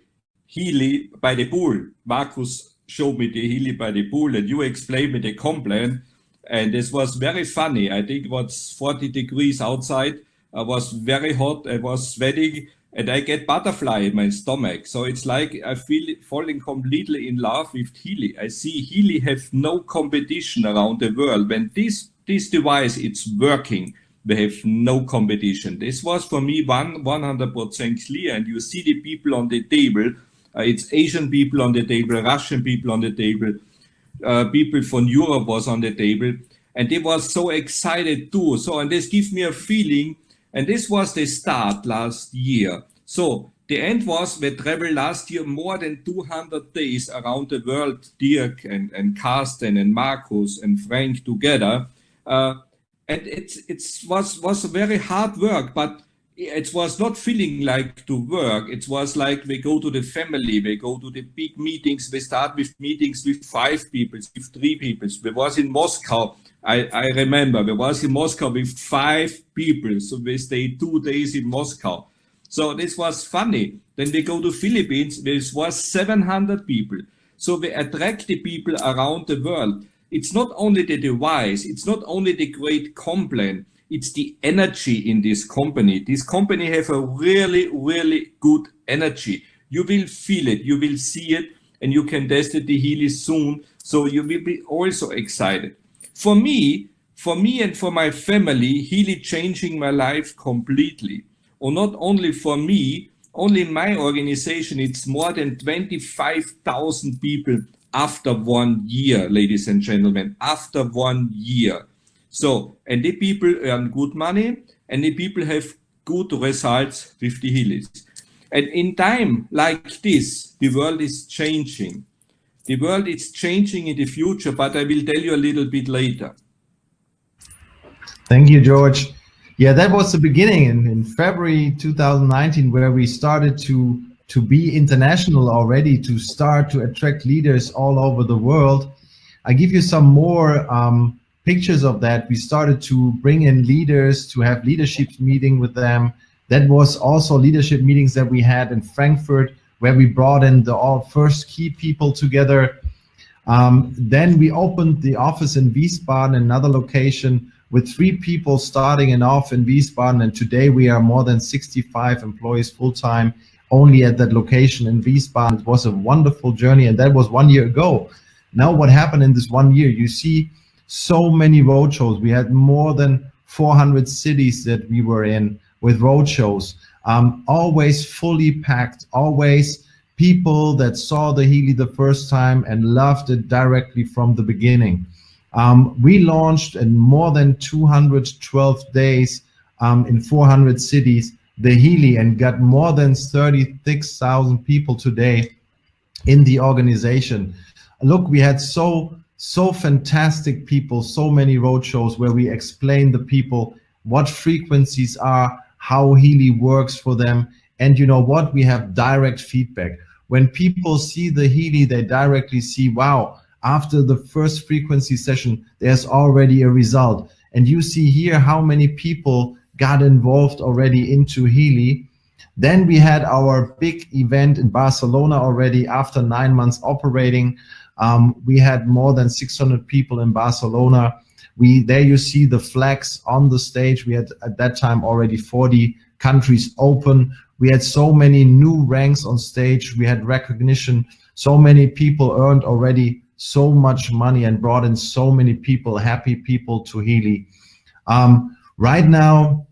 Healy by the pool. Marcus showed me the Healy by the pool, and you explained me the complaint. And this was very funny. I think it was 40 degrees outside. I was very hot. I was sweating, and I get butterfly in my stomach. So it's like I feel falling completely in love with Healy. I see Healy have no competition around the world. When this device it's working, they have no competition. This was for me 100% clear. And you see the people on the table. It's Asian people on the table, Russian people on the table. People from Europe was on the table, and they were so excited too. So, and this gives me a feeling, and this was the start last year. So the end was we traveled last year more than 200 days around the world, Dirk and Carsten and Marcus and Frank together. And it was very hard work, but it was not feeling like to work. It was like we go to the family, we go to the big meetings. We start with meetings with 5 people, with 3 people. We was in Moscow. I remember we was in Moscow with 5 people. So we stayed 2 days in Moscow. So this was funny. Then we go to Philippines. This was 700 people. So we attract the people around the world. It's not only the device. It's not only the great complaint. It's the energy in this company. This company have a really, really good energy. You will feel it, you will see it, and you can test it the Healy soon. So you will be also excited. For me and for my family, Healy changing my life completely. Or not only for me, only in my organization, it's more than 25,000 people after 1 year, ladies and gentlemen, after 1 year. So, and the people earn good money, and the people have good results with the Healys. And in time like this, the world is changing. The world is changing in the future, but I will tell you a little bit later. Thank you, George. Yeah, that was the beginning in February 2019, where we started to be international already, to start to attract leaders all over the world. I give you some more pictures of that. We started to bring in leaders, to have leadership meeting with them. That was also leadership meetings that we had in Frankfurt, where we brought in the first key people together. Then we opened the office in Wiesbaden, another location, with 3 people starting and off in Wiesbaden. And today we are more than 65 employees full-time only at that location in Wiesbaden. It was a wonderful journey, and that was 1 year ago. Now what happened in this 1 year? You see so many roadshows. We had more than 400 cities that we were in with roadshows, always fully packed, always people that saw the Healy the first time and loved it directly from the beginning. We launched in more than 212 days in 400 cities the Healy, and got more than 36,000 people today in the organization. Look, we had so fantastic people, so many roadshows where we explain the people what frequencies are, how Healy works for them, And you know what? We have direct feedback. When people see the Healy, they directly see, wow, after the first frequency session, there's already a result. And you see here how many people got involved already into Healy. Then we had our big event in Barcelona already after 9 months operating. We had more than 600 people in Barcelona. There you see the flags on the stage. We had at that time already 40 countries open. We had so many new ranks on stage. We had recognition. So many people earned already so much money and brought in so many people, happy people to Healy. Right now,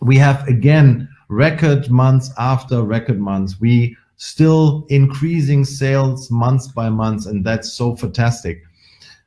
we have again record months after record months. We still increasing sales month by month, and that's so fantastic.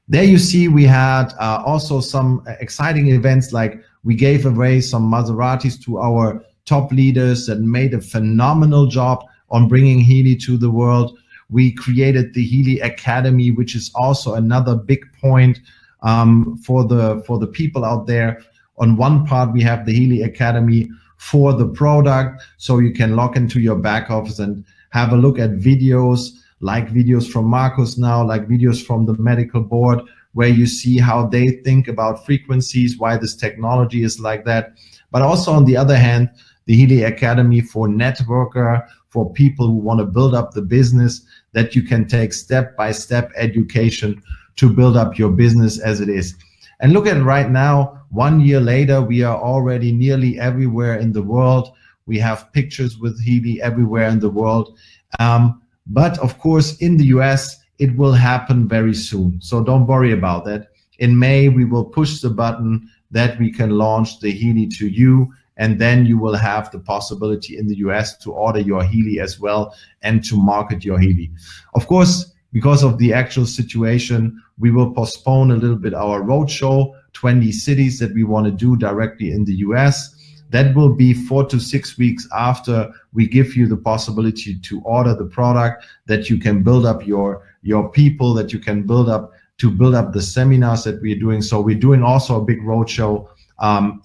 There you see we had also some exciting events, like we gave away some Maseratis to our top leaders that made a phenomenal job on bringing Healy to the world. We created the Healy Academy, which is also another big point for the people out there. On one part, we have the Healy Academy for the product, so you can log into your back office and have a look at videos, like videos from Marcus now, like videos from the medical board, where you see how they think about frequencies, why this technology is like that. But also on the other hand, the Healy Academy for networker, for people who want to build up the business, that you can take step-by-step education to build up your business as it is. And look at it right now, 1 year later, we are already nearly everywhere in the world. We have pictures with Healy everywhere in the world. But of course, in the US, it will happen very soon. So don't worry about that. In May, we will push the button that we can launch the Healy to you. And then you will have the possibility in the US to order your Healy as well and to market your Healy. Of course, because of the actual situation, we will postpone a little bit our roadshow, 20 cities that we want to do directly in the US. That will be 4 to 6 weeks after we give you the possibility to order the product, that you can build up your people, that you can build up the seminars that we're doing. So we're doing also a big roadshow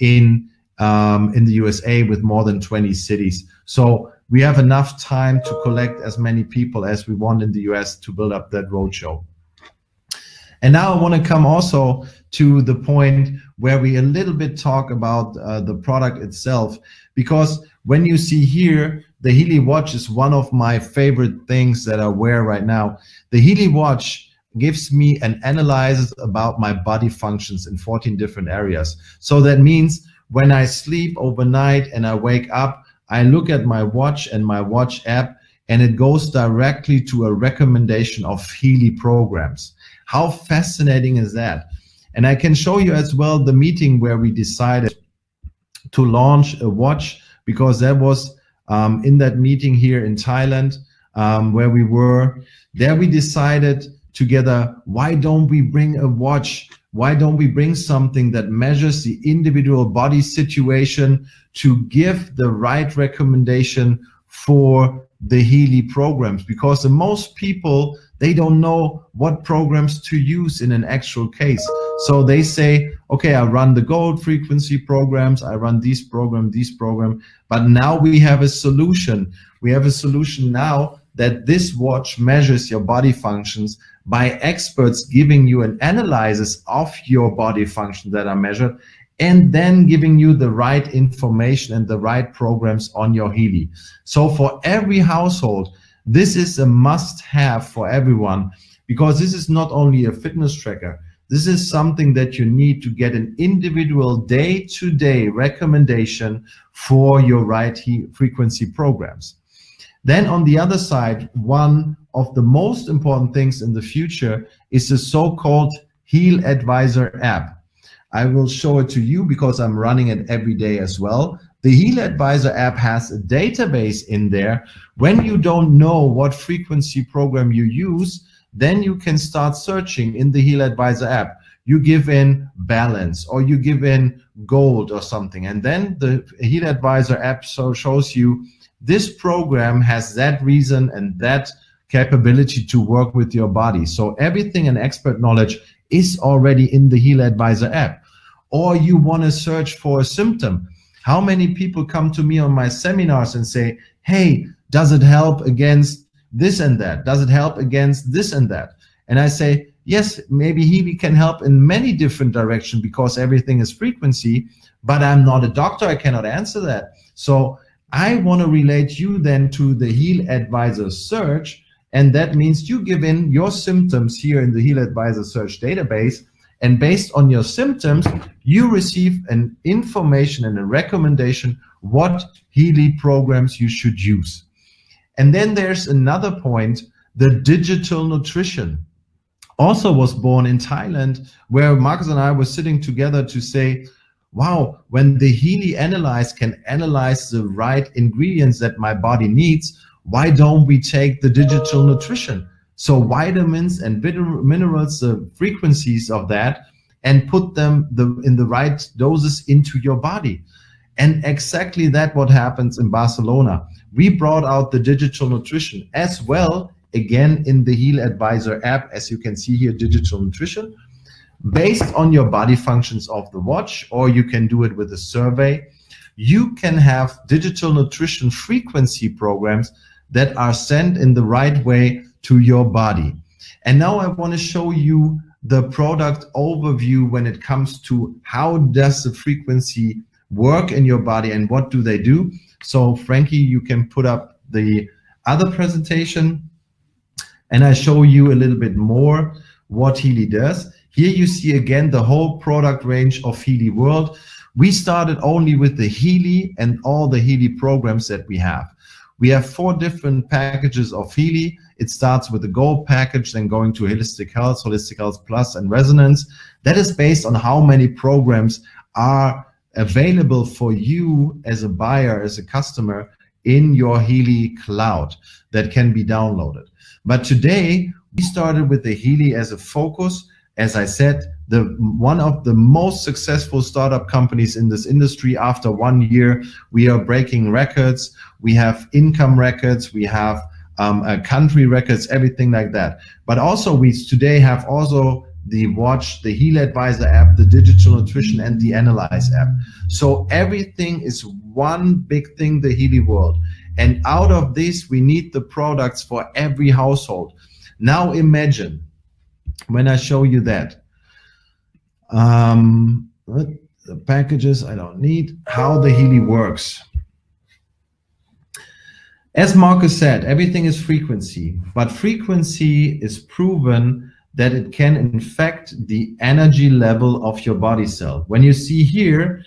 in the USA with more than 20 cities. So we have enough time to collect as many people as we want in the US to build up that roadshow. And now I want to come also to the point where we a little bit talk about the product itself, because when you see here, the Healy watch is one of my favorite things that I wear right now. The Healy watch gives me an analysis about my body functions in 14 different areas. So that means when I sleep overnight and I wake up, I look at my watch and my watch app, and it goes directly to a recommendation of Healy programs. How fascinating is that? And I can show you as well the meeting where we decided to launch a watch, because that was in that meeting here in Thailand where we were. There we decided together, why don't we bring a watch? Why don't we bring something that measures the individual body situation to give the right recommendation for the Healy programs? Because the most people, they don't know what programs to use in an actual case. So they say, okay, I run the gold frequency programs, I run these program, but now we have a solution. We have a solution now that this watch measures your body functions by experts giving you an analysis of your body functions that are measured, and then giving you the right information and the right programs on your Healy. So for every household, this is a must-have for everyone, because this is not only a fitness tracker. This is something that you need to get an individual day-to-day recommendation for your right frequency programs. Then on the other side, one of the most important things in the future is the so-called Heal Advisor app. I will show it to you because I'm running it every day as well. The Heal Advisor app has a database in there. When you don't know what frequency program you use, then you can start searching in the Heal Advisor app. You give in balance, or you give in gold or something, and then the Heal Advisor app shows you this program has that reason and that capability to work with your body. So everything in expert knowledge is already in the Heal Advisor app. Or you want to search for a symptom. How many people come to me on my seminars and say, hey, does it help against this and that? Does it help against this and that? And I say, yes, maybe Healy can help in many different directions because everything is frequency, but I'm not a doctor, I cannot answer that. So I want to relate you then to the Heal Advisor search, and that means you give in your symptoms here in the Heal Advisor search database, and based on your symptoms, you receive an information and a recommendation what Healy programs you should use. And then there's another point, the digital nutrition. Also was born in Thailand, where Marcus and I were sitting together to say, wow, when the Healy Analyze can analyze the right ingredients that my body needs, why don't we take the digital nutrition? So vitamins and minerals, the frequencies of that, and put them in the right doses into your body. And exactly that what happens in Barcelona. We brought out the digital nutrition as well, again in the Heal Advisor app, as you can see here, digital nutrition, based on your body functions of the watch, or you can do it with a survey. You can have digital nutrition frequency programs that are sent in the right way to your body. And now I want to show you the product overview when it comes to how does the frequency work in your body and what do they do. So Frankie, you can put up the other presentation and I show you a little bit more what Healy does. Here you see again the whole product range of Healy World. We started only with the Healy and all the Healy programs that we have. We have 4 different packages of Healy. It starts with the Gold package, then going to Holistic Health Plus, and Resonance. That is based on how many programs are available for you as a buyer, as a customer, in your Healy cloud that can be downloaded. But today, we started with the Healy as a focus. As I said, one of the most successful startup companies in this industry. After 1 year, we are breaking records. We have income records. We have country records, everything like that. But also we today have also the watch, the Heal Advisor app, the digital nutrition, and the Analyze app. So everything is one big thing, the Healy World. And out of this, we need the products for every household. Now imagine, when I show you that, the packages I don't need, how the Healy works. As Marcus said, everything is frequency, but frequency is proven that it can infect the energy level of your body cell. When you see here,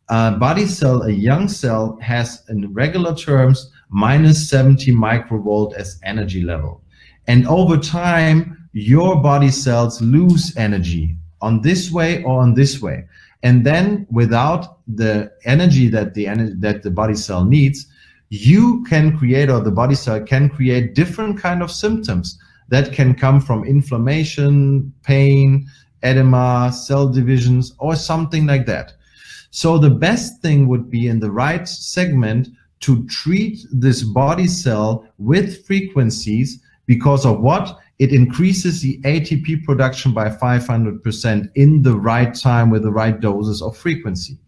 a body cell, a young cell, has in regular terms -70 microvolt as energy level. And over time, your body cells lose energy on this way or on this way. And then without the energy that the body cell needs, you can create, or the body cell can create, different kind of symptoms that can come from inflammation, pain, edema, cell divisions, or something like that. So the best thing would be, in the right segment, to treat this body cell with frequencies, because of what? It increases the ATP production by 500% in the right time with the right doses of frequency.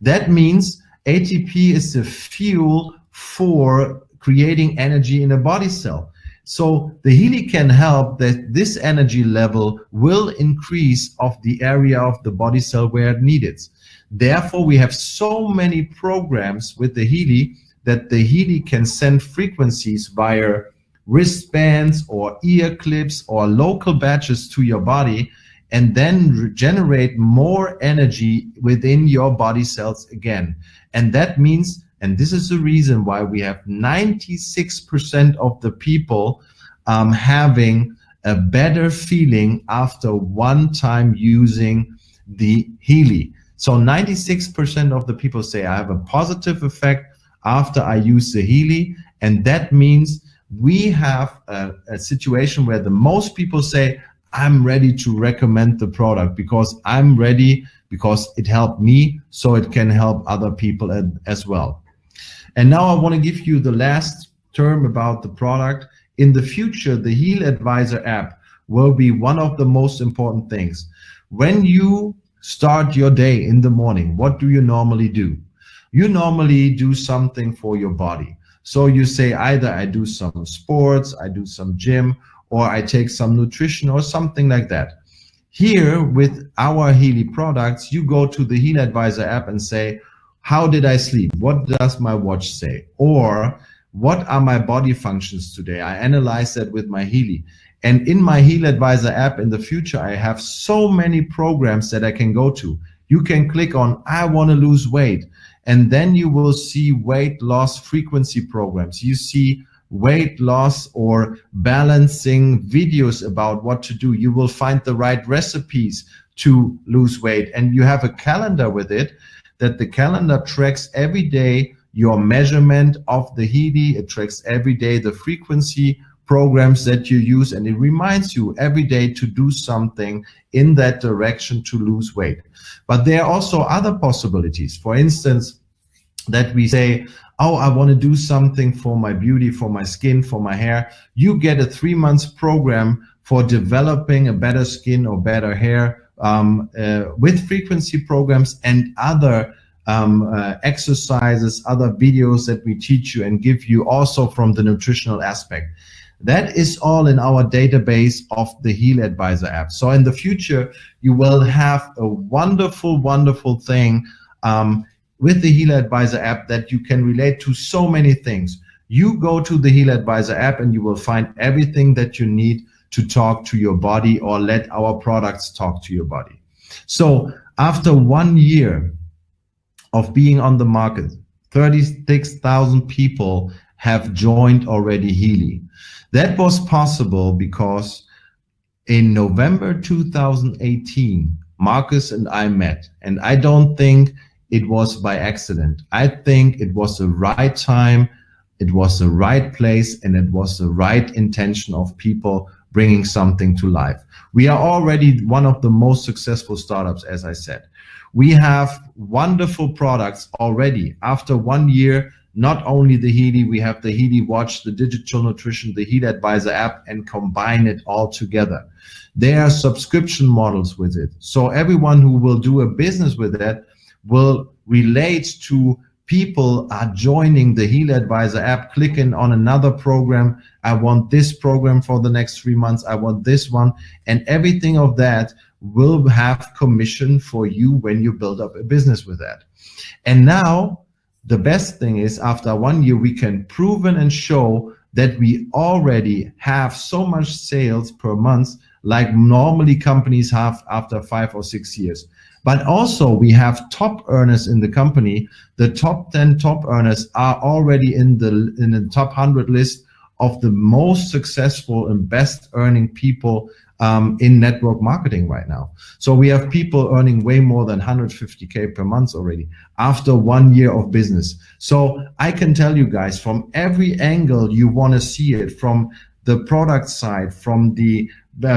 That means ATP is the fuel for creating energy in a body cell. So the Healy can help that this energy level will increase of the area of the body cell where it needs. Therefore, we have so many programs with the Healy that the Healy can send frequencies via wristbands or ear clips or local badges to your body, and then generate more energy within your body cells again. And that means, and this is the reason why we have 96% of the people having a better feeling after one time using the Healy. So 96% of the people say, I have a positive effect after I use the Healy. And that means we have a situation where the most people say, I'm ready to recommend the product because I'm ready, because it helped me, so it can help other people as well. And now I want to give you the last term about the product. In the future, the Heal Advisor app will be one of the most important things. When you start your day in the morning, what do you normally do? you normally do something for your body. So you say either I do some sports, I do some gym, or I take some nutrition or something like that. Here with our Healy products, you go to the Heal Advisor app and say, how did I sleep? What does my watch say? Or what are my body functions today? I analyze that with my Healy. And in my Heal Advisor app in the future, I have so many programs that I can go to. You can click on, I want to lose weight. And then you will see weight loss frequency programs. You see weight loss or balancing videos about what to do. You will find the right recipes to lose weight. And you have a calendar with it, that the calendar tracks every day your measurement of the Healy. It tracks every day the frequency programs that you use, and it reminds you every day to do something in that direction to lose weight. But there are also other possibilities. For instance, that we say, oh, I want to do something for my beauty, for my skin, for my hair. You get a 3-month program for developing a better skin or better hair with frequency programs and other exercises, other videos that we teach you and give you also from the nutritional aspect. That is all in our database of the Heal Advisor app. So in the future, you will have a wonderful, wonderful thing with the Heal Advisor app that you can relate to so many things. You go to the Heal Advisor app and you will find everything that you need to talk to your body or let our products talk to your body. So after 1 year of being on the market, 36,000 people have joined already Healy. That was possible because in November 2018, Marcus and I met, and I don't think it was by accident. I think it was the right time, it was the right place, and it was the right intention of people bringing something to life. We are already one of the most successful startups, as I said. We have wonderful products already. After 1 year, not only the Healy, we have the Healy Watch, the digital nutrition, the Heal Advisor app, and combine it all together. There are subscription models with it. So everyone who will do a business with that will relate to people are joining the Heal Advisor app, clicking on another program. I want this program for the next 3 months. I want this one. And everything of that will have commission for you when you build up a business with that. And now the best thing is after 1 year, we can prove and show that we already have so much sales per month like normally companies have after 5 or 6 years. But also we have top earners in the company. The top 10 top earners are already in the top 100 list of the most successful and best earning people in network marketing right now. So we have people earning way more than 150K per month already after 1 year of business. So I can tell you guys, from every angle you want to see it, from the product side, from the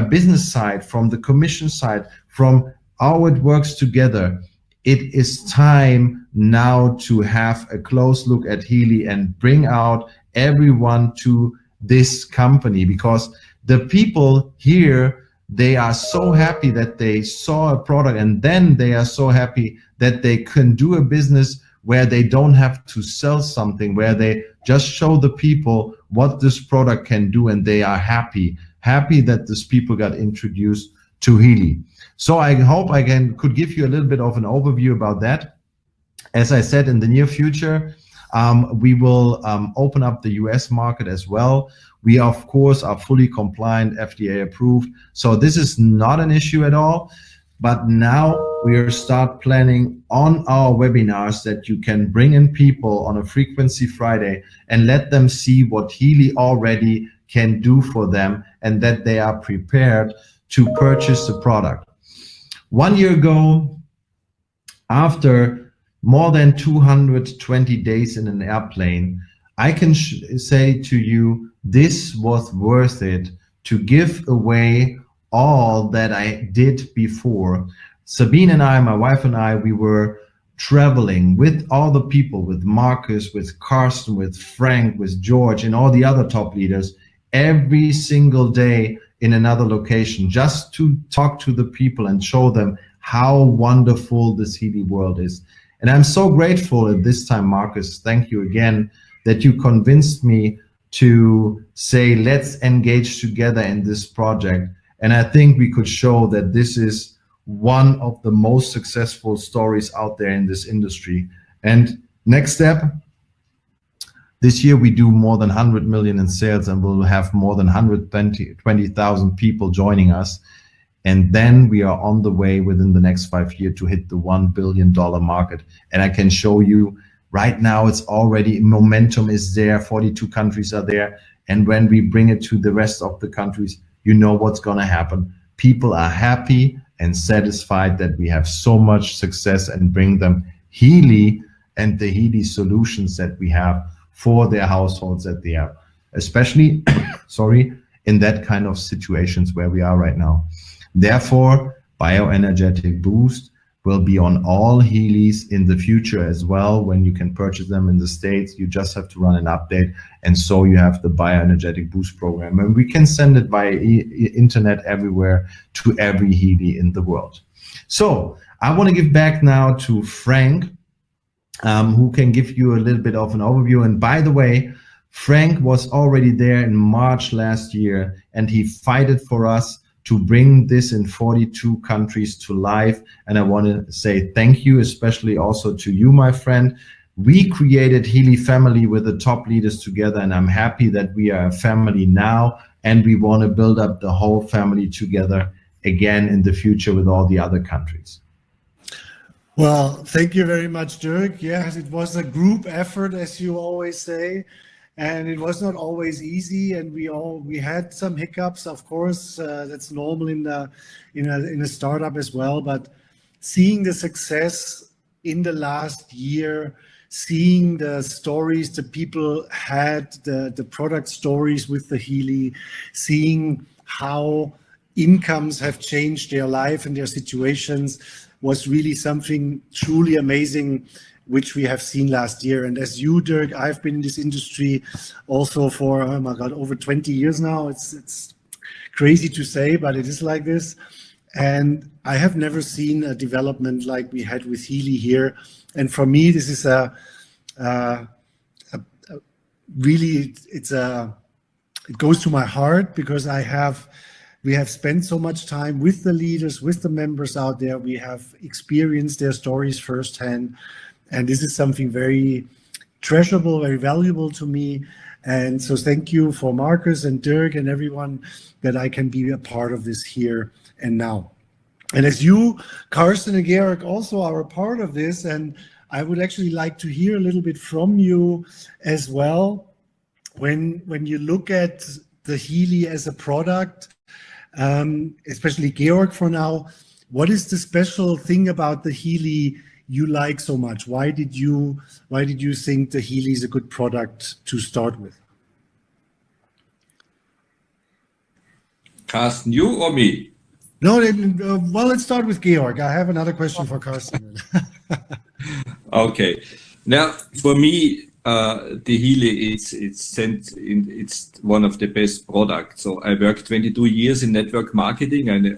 business side, from the commission side, from how it works together, it is time now to have a close look at Healy and bring out everyone to this company, because the people here, they are so happy that they saw a product, and then they are so happy that they can do a business where they don't have to sell something, where they just show the people what this product can do, and they are happy that these people got introduced to Healy. So I hope I could give you a little bit of an overview about that. As I said, in the near future, we will open up the US market as well. We, of course, are fully compliant, FDA approved. So this is not an issue at all. But now we start planning on our webinars that you can bring in people on a Frequency Friday and let them see what Healy already can do for them, and that they are prepared to purchase the product. 1 year ago, after more than 220 days in an airplane, I can say to you, this was worth it to give away all that I did before. Sabine and I, my wife and I, we were traveling with all the people, with Marcus, with Carsten, with Frank, with George, and all the other top leaders, every single day in another location, just to talk to the people and show them how wonderful this Healy world is. And I'm so grateful at this time, Marcus, thank you again, that you convinced me to say, let's engage together in this project. And I think we could show that this is one of the most successful stories out there in this industry. And next step, this year we do more than 100 million in sales, and we'll have more than 120,000 people joining us. And then we are on the way within the next 5 years to hit the $1 billion market. And I can show you right now, it's already, momentum is there, 42 countries are there. And when we bring it to the rest of the countries, you know what's gonna happen. People are happy and satisfied that we have so much success and bring them Healy and the Healy solutions that we have for their households that they have, especially, sorry, in that kind of situations where we are right now. Therefore, Bioenergetic Boost will be on all Healys in the future as well. When you can purchase them in the States, you just have to run an update. And so you have the Bioenergetic Boost program. And we can send it by internet everywhere to every Healy in the world. So I want to give back now to Frank, who can give you a little bit of an overview. And by the way, Frank was already there in March last year, and he fought for us to bring this in 42 countries to life. And I want to say thank you, especially also to you, my friend. We created Healy Family with the top leaders together, and I'm happy that we are a family now, and we want to build up the whole family together again in the future with all the other countries. Well, thank you very much, Dirk. Yes, it was a group effort, as you always say. And it was not always easy, and we had some hiccups, of course. That's normal in a startup as well. But seeing the success in the last year, seeing the stories the people had, the product stories with the Healy, seeing how incomes have changed their life and their situations was really something truly amazing, which we have seen last year. And as you, Dirk, I've been in this industry also for, oh my God, over 20 years now. It's crazy to say, but it is like this. And I have never seen a development like we had with Healy here. And for me, this is really, it goes to my heart, because we have spent so much time with the leaders, with the members out there. We have experienced their stories firsthand. And this is something very treasurable, very valuable to me. And so thank you for Marcus and Dirk and everyone that I can be a part of this here and now. And as you, Carsten and Georg, also are a part of this, and I would actually like to hear a little bit from you as well. When you look at the Healy as a product, especially Georg for now, what is the special thing about the Healy you like so much? Why did you think the Healy is a good product to start with? Carsten, you or me? No, well, let's start with Georg. I have another question for Carsten. Okay. Now, for me, the Healy, it's one of the best products. So I worked 22 years in network marketing, and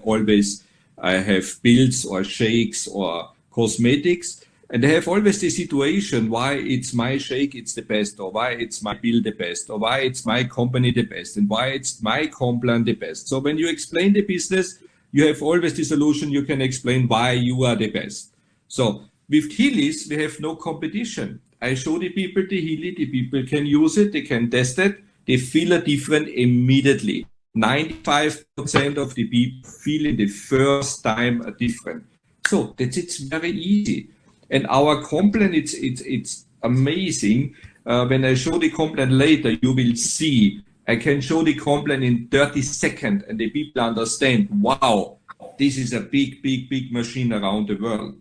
I have pills or shakes or cosmetics, and I have always the situation why it's my shake it's the best, or why it's my pill the best, or why it's my company the best, and why it's my complan the best. So when you explain the business, you have always the solution. You can explain why you are the best. So with Healys, we have no competition. I show the people the Healy, the people can use it, they can test it, they feel a different immediately. 95% of the people feel in the first time a different. So it's very easy. And our complan, it's amazing. When I show the complan later, you will see I can show the complan in 30 seconds, and the people understand, wow, this is a big machine around the world.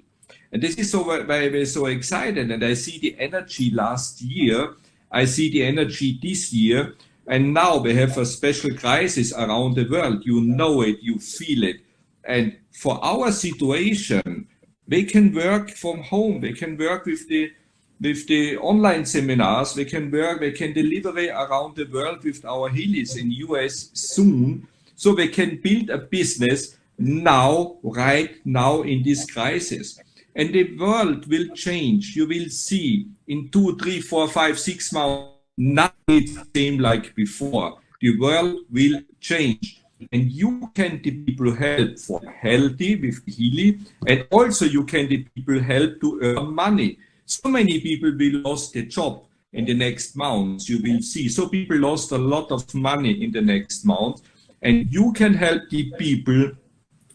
And this is why we're so excited. And I see the energy last year, I see the energy this year, and now we have a special crisis around the world. You know it, you feel it. And for our situation, they can work from home. They can work with the online seminars. They can deliver around the world with our Healys in US soon. So they can build a business now, right now in this crisis. And the world will change. You will see in 2, 3, 4, 5, 6 months, nothing is the same like before. The world will change. And you can the people help for healthy with healing, and also you can the people help to earn money. So many people will lose their job in the next months, you will see. So people lost a lot of money in the next month, and you can help the people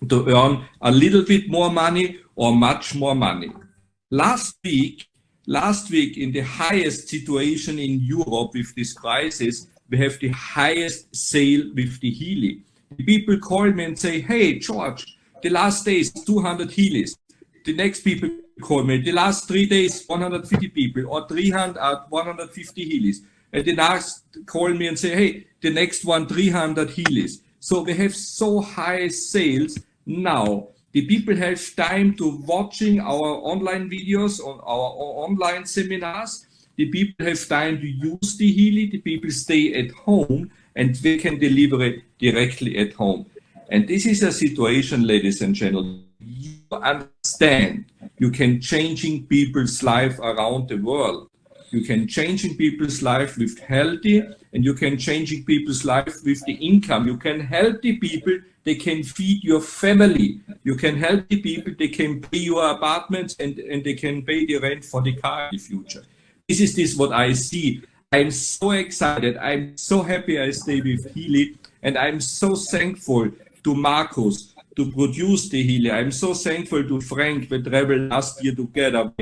to earn a little bit more money or much more money. Last week in the highest situation in Europe with this crisis, we have the highest sale with the Healy. The people call me and say, hey, George, the last days, 200 Healys. The next people call me, the last 3 days, 150 people, or 150 Healys. And the next call me and say, hey, the next one, 300 Healys. So we have so high sales now. The people have time to watching our online videos or our online seminars. The people have time to use the Healy. The people stay at home and they can deliver it directly at home. And this is a situation, ladies and gentlemen, you understand you can changing people's life around the world. You can changing people's life with healthy, and you can changing people's life with the income. You can help the people, they can feed your family. You can help the people, they can pay your apartments and they can pay the rent for the car in the future. This is what I see. I'm so excited. I'm so happy I stay with Healy, and I'm so thankful to Markus to produce the Healy. I'm so thankful to Frank. We traveled last year together.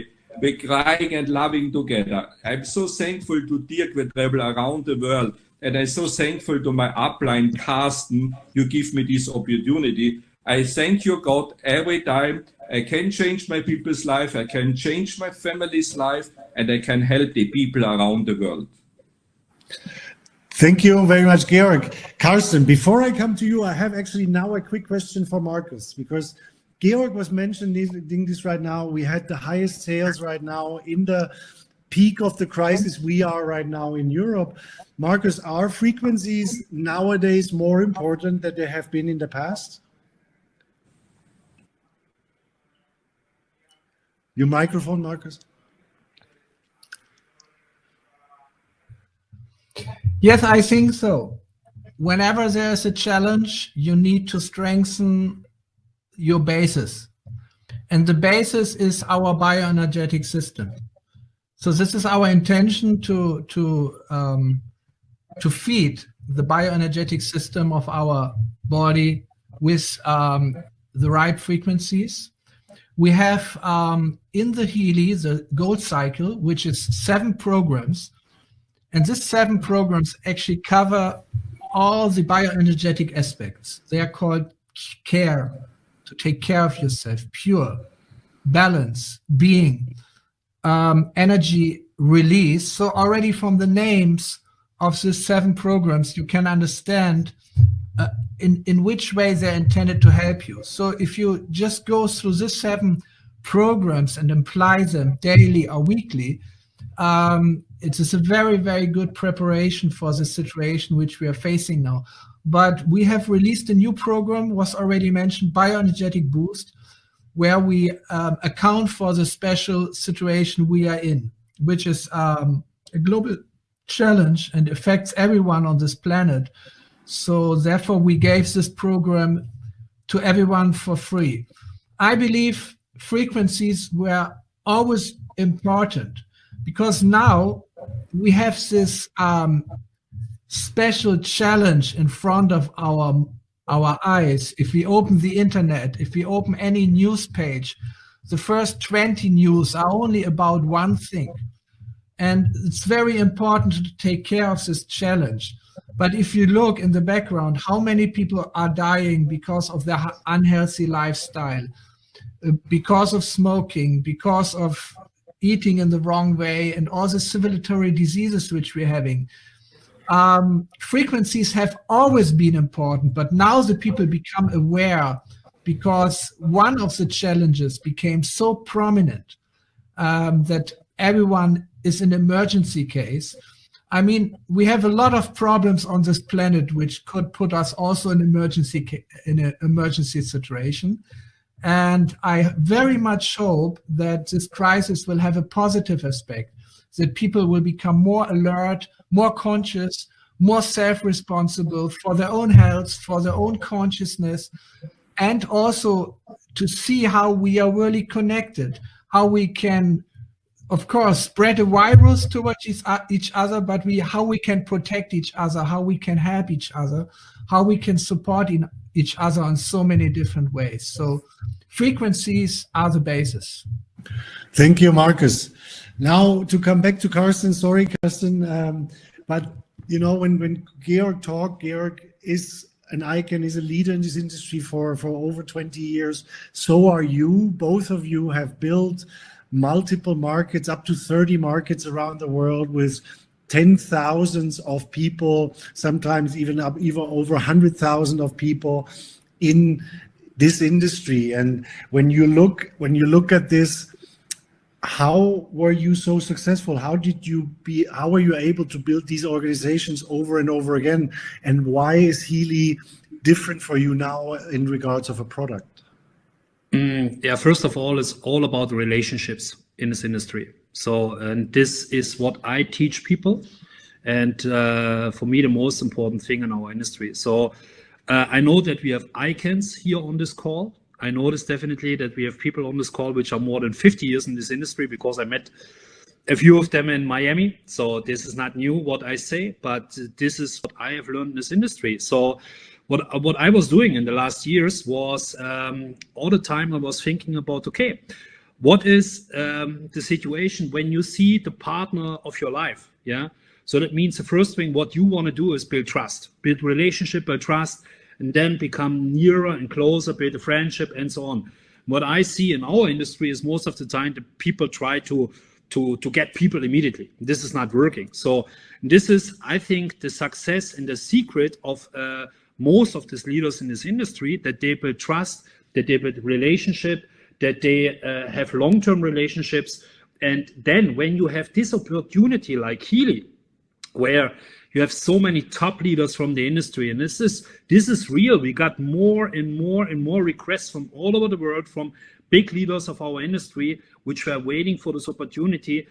We're crying and loving together. I'm so thankful to Dirc. We travel around the world. And I'm so thankful to my upline, Carsten. You give me this opportunity. I thank you, God, every time I can change my people's life. I can change my family's life, and I can help the people around the world. Thank you very much, Georg. Carsten, before I come to you, I have actually now a quick question for Markus, because Georg was mentioning this right now. We had the highest sales right now in the peak of the crisis we are right now in Europe. Markus, are frequencies nowadays more important than they have been in the past? Your microphone, Markus. Yes, I think so. Whenever there's a challenge, you need to strengthen your basis. And the basis is our bioenergetic system. So this is our intention to feed the bioenergetic system of our body with the right frequencies. We have in the Healy, the Gold Cycle, which is 7 programs. And these 7 programs actually cover all the bioenergetic aspects. They are called care, to take care of yourself, pure, balance, being, energy release. So already from the names of these 7 programs, you can understand in which way they're intended to help you. So if you just go through these 7 programs and apply them daily or weekly, it is a very, very good preparation for the situation which we are facing now. But we have released a new program, was already mentioned, Bioenergetic Boost, where we account for the special situation we are in, which is a global challenge and affects everyone on this planet. So therefore, we gave this program to everyone for free. I believe frequencies were always important, because now we have this special challenge in front of our eyes. If we open the internet, if we open any news page, the first 20 news are only about one thing. And it's very important to take care of this challenge. But if you look in the background, how many people are dying because of their unhealthy lifestyle, because of smoking, because of eating in the wrong way, and all the civilizatory diseases which we're having. Frequencies have always been important, but now the people become aware because one of the challenges became so prominent that everyone is an emergency case. I mean, we have a lot of problems on this planet which could put us also in an emergency situation. And I very much hope that this crisis will have a positive aspect, that people will become more alert, more conscious, more self-responsible for their own health, for their own consciousness, and also to see how we are really connected, how we can, of course, spread a virus towards each other, but how we can protect each other, how we can help each other, how we can support each other in so many different ways. So frequencies are the basis. Thank you, Marcus. Now to come back to Carsten, sorry, Carsten, but you know, when Georg talked, Georg is an icon, is a leader in this industry for over 20 years. So are you. Both of you have built multiple markets, up to 30 markets around the world with 10,000s of people, sometimes even over 100,000 of people in this industry. And when you look at this, how were you so successful? How were you able to build these organizations over and over again? And why is Healy different for you now in regards of a product? Yeah, first of all, it's all about relationships in this industry. So, and this is what I teach people. And for me, the most important thing in our industry. So I know that we have icons here on this call. I noticed definitely that we have people on this call which are more than 50 years in this industry, because I met a few of them in Miami. So this is not new what I say, but this is what I have learned in this industry. So what I was doing in the last years was all the time I was thinking about, okay, what is the situation when you see the partner of your life? Yeah. So that means the first thing what you want to do is build trust, build relationship, build trust, and then become nearer and closer, build a friendship and so on. What I see in our industry is most of the time the people try to get people immediately. This is not working. So this is, I think, the success and the secret of most of these leaders in this industry, that they build trust, that they build relationship, that they have long-term relationships. And then when you have this opportunity like Healy, where you have so many top leaders from the industry, and this is real. We got more and more and more requests from all over the world, from big leaders of our industry, which were waiting for this opportunity.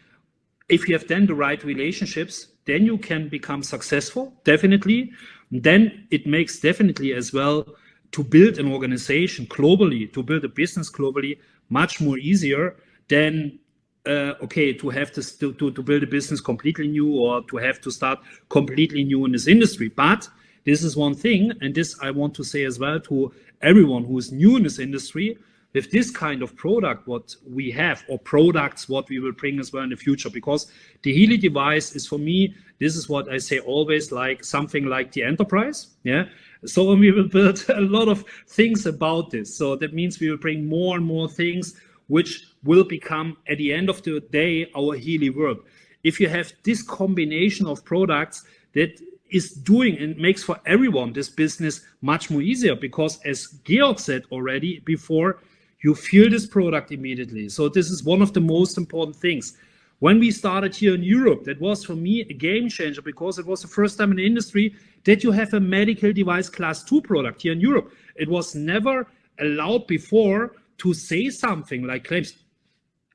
If you have then the right relationships, then you can become successful, definitely. Then it makes definitely as well to build an organization globally, to build a business globally, much more easier than to have to build a business completely new, or to have to start completely new in this industry. But this is one thing, and this I want to say as well to everyone who is new in this industry, with this kind of product what we have, or products what we will bring as well in the future, because the Healy device is, for me, this is what I say always, like something like the enterprise. Yeah. So we will build a lot of things about this. So that means we will bring more and more things which will become, at the end of the day, our Healy world. If you have this combination of products, that is doing and makes for everyone this business much more easier, because as Georg said already before, you feel this product immediately. So this is one of the most important things. When we started here in Europe, that was for me a game changer, because it was the first time in the industry that you have a medical device class 2 product here in Europe. It was never allowed before to say something like claims.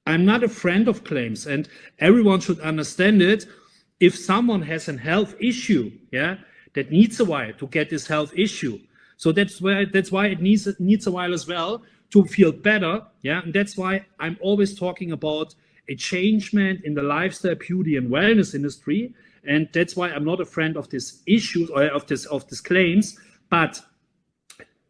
I'm not a friend of claims, and everyone should understand it. If someone has a health issue, yeah, that needs a while to get this health issue. So that's why it needs a while as well to feel better, yeah. And that's why I'm always talking about a changement in the lifestyle, beauty, and wellness industry. And that's why I'm not a friend of this issues or of this claims. But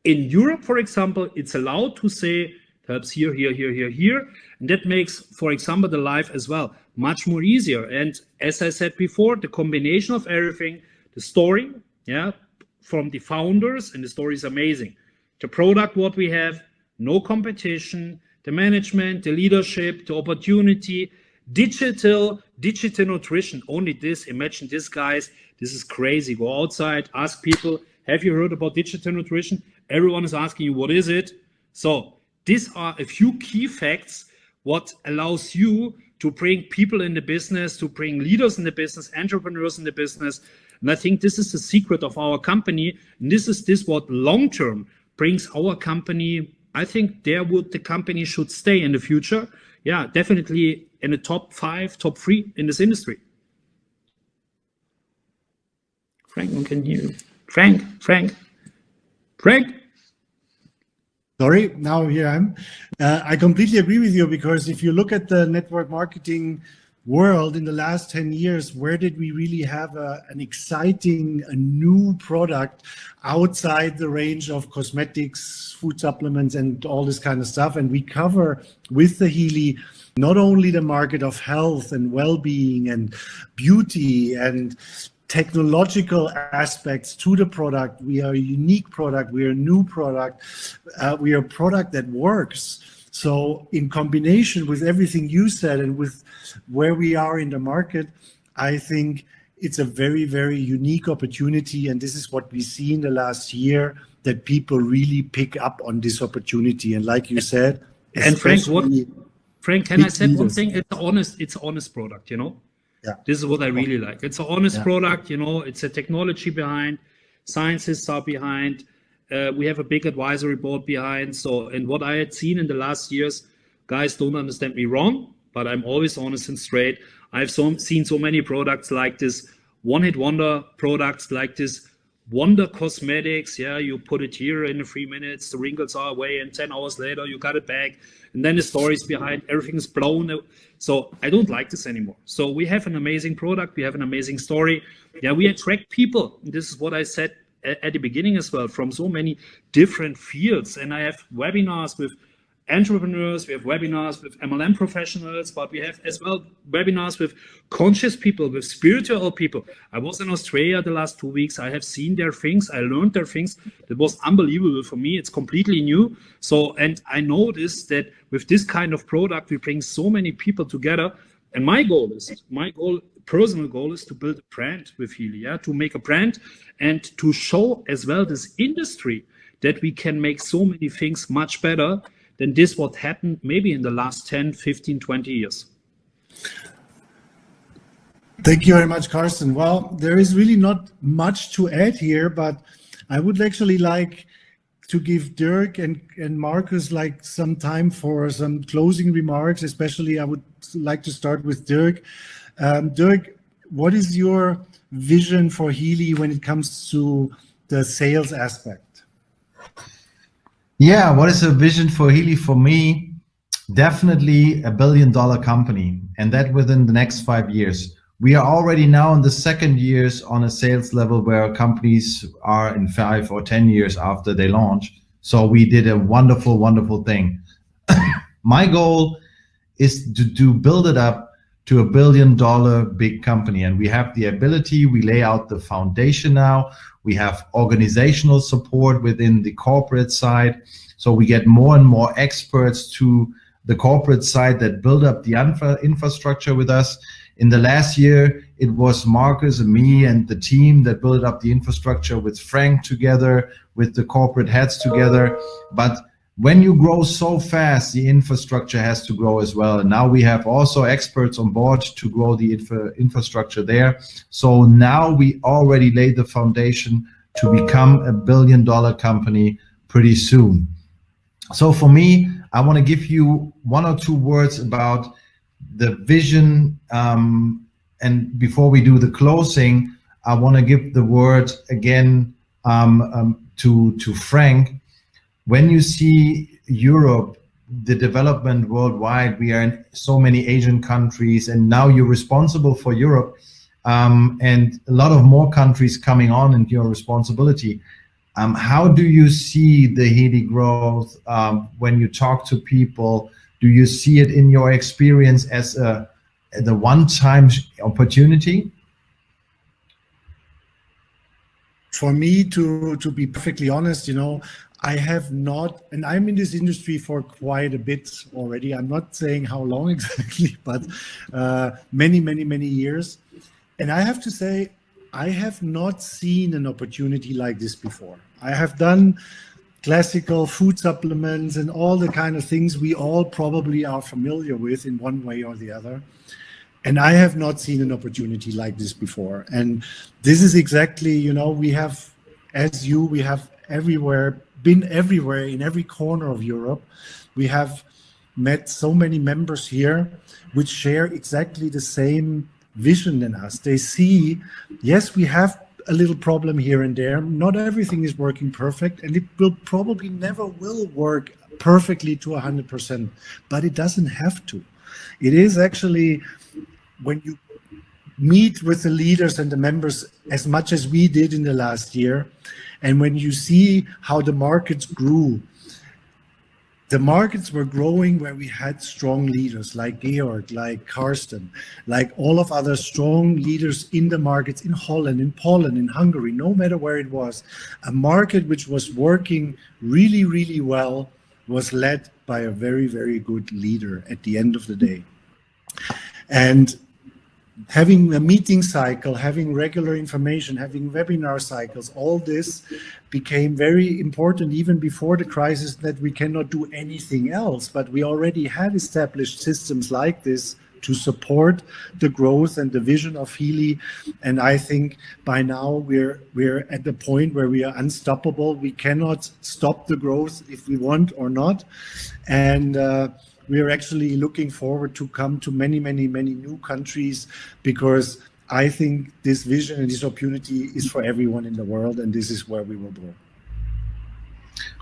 in Europe, for example, it's allowed to say helps here, here, here, here, here. And that makes, for example, the life as well much more easier. And as I said before, the combination of everything, the story, yeah, from the founders, and the story is amazing. The product, what we have, no competition, the management, the leadership, the opportunity, digital nutrition, only this. Imagine this, guys, this is crazy. Go outside, ask people, have you heard about digital nutrition? Everyone is asking you, what is it? So these are a few key facts what allows you to bring people in the business, to bring leaders in the business, entrepreneurs in the business. And I think this is the secret of our company. And this is what long-term brings our company, I think there would the company should stay in the future. Yeah, definitely in the top 5, top 3 in this industry. Frank, can you? Frank. Sorry, now here I am. I completely agree with you, because if you look at the network marketing world in the last 10 years, where did we really have an exciting, a new product outside the range of cosmetics, food supplements, and all this kind of stuff? And we cover with the Healy not only the market of health and well-being and beauty and technological aspects to the product. We are a unique product. We are a new product. We are a product that works. So in combination with everything you said and with where we are in the market, I think it's a very, very unique opportunity. And this is what we see in the last year, that people really pick up on this opportunity. And like you said, and Frank, can I say one thing? It's an honest product, you know? Yeah. This is what I really like. It's an honest product, you know, it's a technology behind, scientists are behind, we have a big advisory board behind. So, and what I had seen in the last years, guys, don't understand me wrong, but I'm always honest and straight. I've seen so many products like this, one-hit wonder products like this, Wonder Cosmetics. Yeah, you put it here in 3 minutes, the wrinkles are away, and 10 hours later you got it back, and then the stories behind, everything's blown. So I don't like this anymore. So we have an amazing product, we have an amazing story. Yeah, we attract people. This is what I said at the beginning as well, from so many different fields. And I have webinars with entrepreneurs, we have webinars with MLM professionals, but we have as well webinars with conscious people, with spiritual people. I was in Australia the last 2 weeks. I have seen their things. I learned their things. It was unbelievable for me. It's completely new. So, and I noticed that with this kind of product, we bring so many people together. And my personal goal is to build a brand with Healy, yeah, to make a brand and to show as well this industry that we can make so many things much better than this what happened maybe in the last 10, 15, 20 years. Thank you very much, Carsten. Well, there is really not much to add here, but I would actually like to give Dirk and Marcus like some time for some closing remarks. Especially, I would like to start with Dirk. Dirk, what is your vision for Healy when it comes to the sales aspect? Yeah, what is a vision for Healy for me? Definitely $1 billion company, and that within the next 5 years. We are already now in the second years on a sales level where companies are in 5 or 10 years after they launch. So we did a wonderful, wonderful thing. My goal is to build it up to $1 billion big company. And we have the ability, we lay out the foundation now. We have organizational support within the corporate side. So we get more and more experts to the corporate side that build up the infrastructure with us. In the last year, it was Marcus and me and the team that built up the infrastructure with Frank together, with the corporate heads together. But when you grow so fast, the infrastructure has to grow as well. And now we have also experts on board to grow the infrastructure there. So now we already laid the foundation to become $1 billion company pretty soon. So for me, I want to give you 1 or 2 words about the vision. And before we do the closing, I want to give the word again to Frank. When you see Europe, the development worldwide, we are in so many Asian countries, and now you're responsible for Europe, and a lot of more countries coming on into your responsibility. How do you see the Healy growth when you talk to people? Do you see it in your experience as the one-time opportunity? For me, to be perfectly honest, you know, I have not, and I'm in this industry for quite a bit already. I'm not saying how long exactly, but many, many, many years. And I have to say, I have not seen an opportunity like this before. I have done classical food supplements and all the kind of things we all probably are familiar with in one way or the other. And I have not seen an opportunity like this before. And this is exactly, you know, we have, as we have everywhere, been everywhere in every corner of Europe. We have met so many members here which share exactly the same vision than us. They see, yes, we have a little problem here and there. Not everything is working perfect, and it will probably never will work perfectly to 100%, but it doesn't have to. It is actually, when you meet with the leaders and the members as much as we did in the last year, and when you see how the markets grew, the markets were growing where we had strong leaders like Georg, like Carsten, like all of other strong leaders in the markets in Holland, in Poland, in Hungary, no matter where it was. A market which was working really, really well was led by a very, very good leader at the end of the day. And having a meeting cycle, having regular information, having webinar cycles, all this became very important even before the crisis, that we cannot do anything else. But we already had established systems like this to support the growth and the vision of Healy. And I think by now we're at the point where we are unstoppable. We cannot stop the growth if we want or not. And we are actually looking forward to come to many, many, many new countries, because I think this vision and this opportunity is for everyone in the world, and this is where we will go.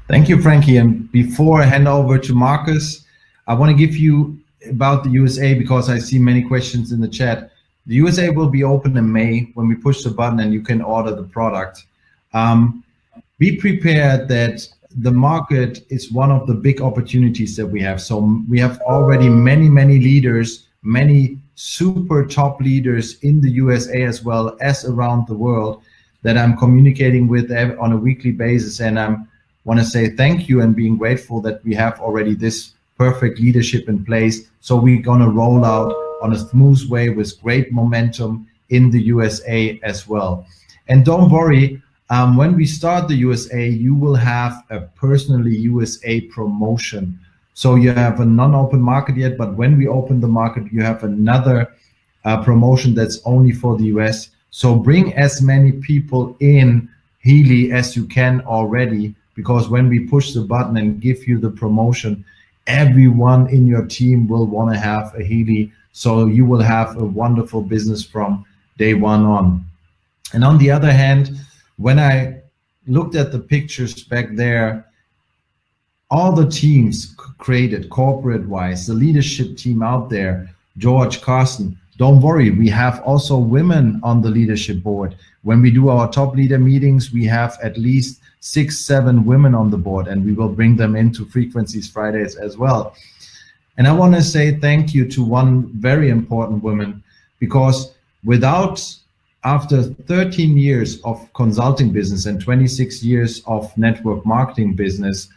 Thank you, Frankie. And before I hand over to Marcus, I want to give you about the USA, because I see many questions in the chat. The USA will be open in May when we push the button and you can order the product. Be prepared that the market is one of the big opportunities that we have. So we have already many, many leaders, many super top leaders in the USA as well as around the world that I'm communicating with on a weekly basis. And I want to say thank you and being grateful that we have already this perfect leadership in place. So we're going to roll out on a smooth way with great momentum in the USA as well. And don't worry, when we start the USA, you will have a personally USA promotion. So you have a non-open market yet, but when we open the market, you have another promotion that's only for the US. So bring as many people in Healy as you can already, because when we push the button and give you the promotion, everyone in your team will want to have a Healy. So you will have a wonderful business from day one on. And on the other hand, when I looked at the pictures back there, all the teams created corporate-wise, the leadership team out there, George, Carsten, don't worry, we have also women on the leadership board. When we do our top leader meetings, we have at least 6-7 women on the board, and we will bring them into Frequencies Fridays as well. And I want to say thank you to one very important woman, because after 13 years of consulting business and 26 years of network marketing business,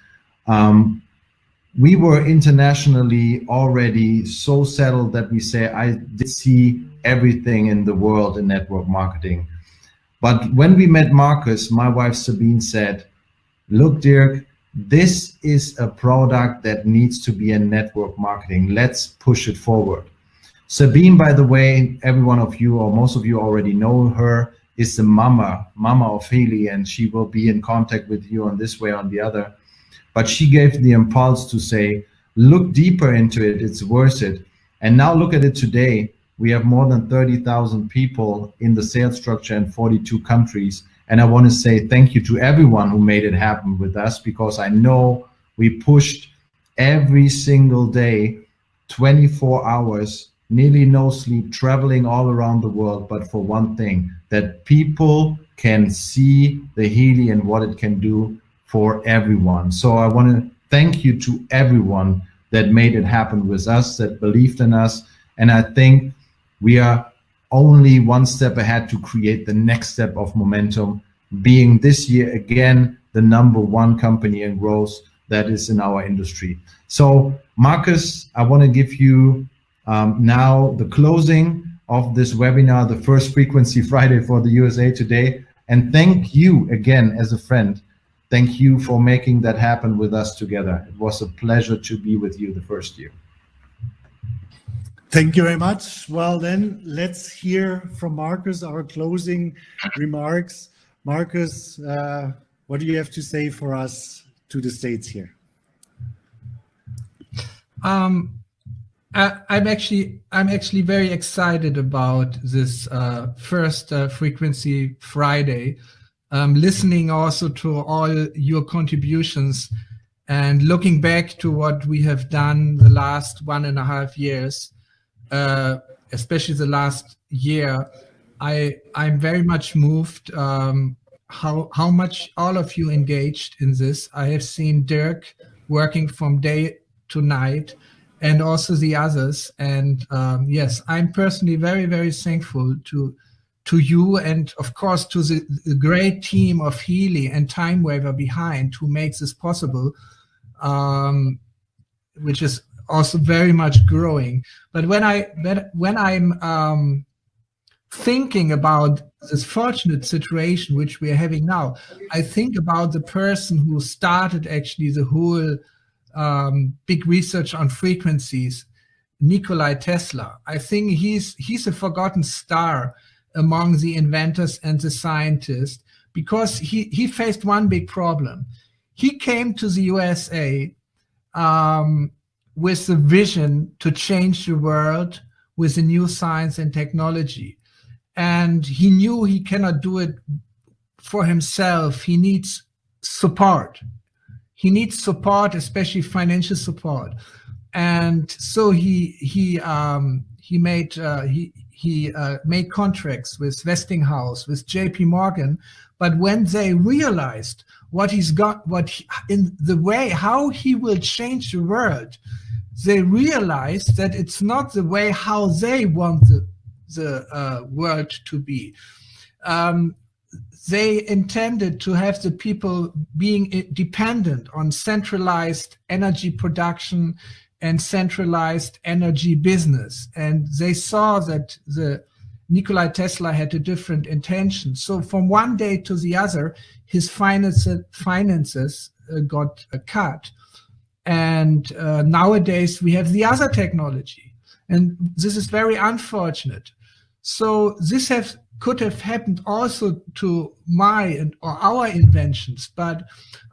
we were internationally already so settled that we say, I did see everything in the world in network marketing. But when we met Marcus, my wife Sabine said, look, Dirk, this is a product that needs to be in network marketing. Let's push it forward. Sabine, by the way, every one of you or most of you already know her, is the mama of Healy, and she will be in contact with you on this way or on the other. But she gave the impulse to say, look deeper into it, it's worth it. And now look at it today. We have more than 30,000 people in the sales structure in 42 countries. And I want to say thank you to everyone who made it happen with us, because I know we pushed every single day, 24 hours, nearly no sleep, traveling all around the world, but for one thing, that people can see the Healy and what it can do for everyone. So I want to thank you to everyone that made it happen with us, that believed in us. And I think we are only one step ahead to create the next step of momentum, being this year again the #1 company in growth that is in our industry. So Marcus, I want to give you now the closing of this webinar, the first Frequency Friday for the USA today. And thank you again as a friend. Thank you for making that happen with us together. It was a pleasure to be with you the first year. Thank you very much. Well, then let's hear from Marcus, our closing remarks. Marcus, what do you have to say for us to the States here? I'm actually very excited about this first Frequency Friday. Listening also to all your contributions and looking back to what we have done the last 1.5 years, especially the last year, I'm very much moved how much all of you engaged in this. I have seen Dirk working from day to night, and also the others. And yes, I'm personally very, very thankful to you, and of course to the great team of Healy and Time Waver behind who makes this possible, which is also very much growing. But when I'm thinking about this fortunate situation which we are having now, I think about the person who started actually the whole big research on frequencies, Nikola Tesla. I think he's a forgotten star among the inventors and the scientists, because he faced one big problem. He came to the USA with the vision to change the world with the new science and technology. And he knew he cannot do it for himself. He needs support. He needs support, especially financial support. And so he made contracts with Westinghouse, with JP Morgan. But when they realized what he's got, in the way how he will change the world, they realized that it's not the way how they want the world to be. They intended to have the people being dependent on centralized energy production and centralized energy business. And they saw that the Nikola Tesla had a different intention. So from one day to the other, his finances got cut. And nowadays we have the other technology. And this is very unfortunate. So this could have happened also to my or our inventions, but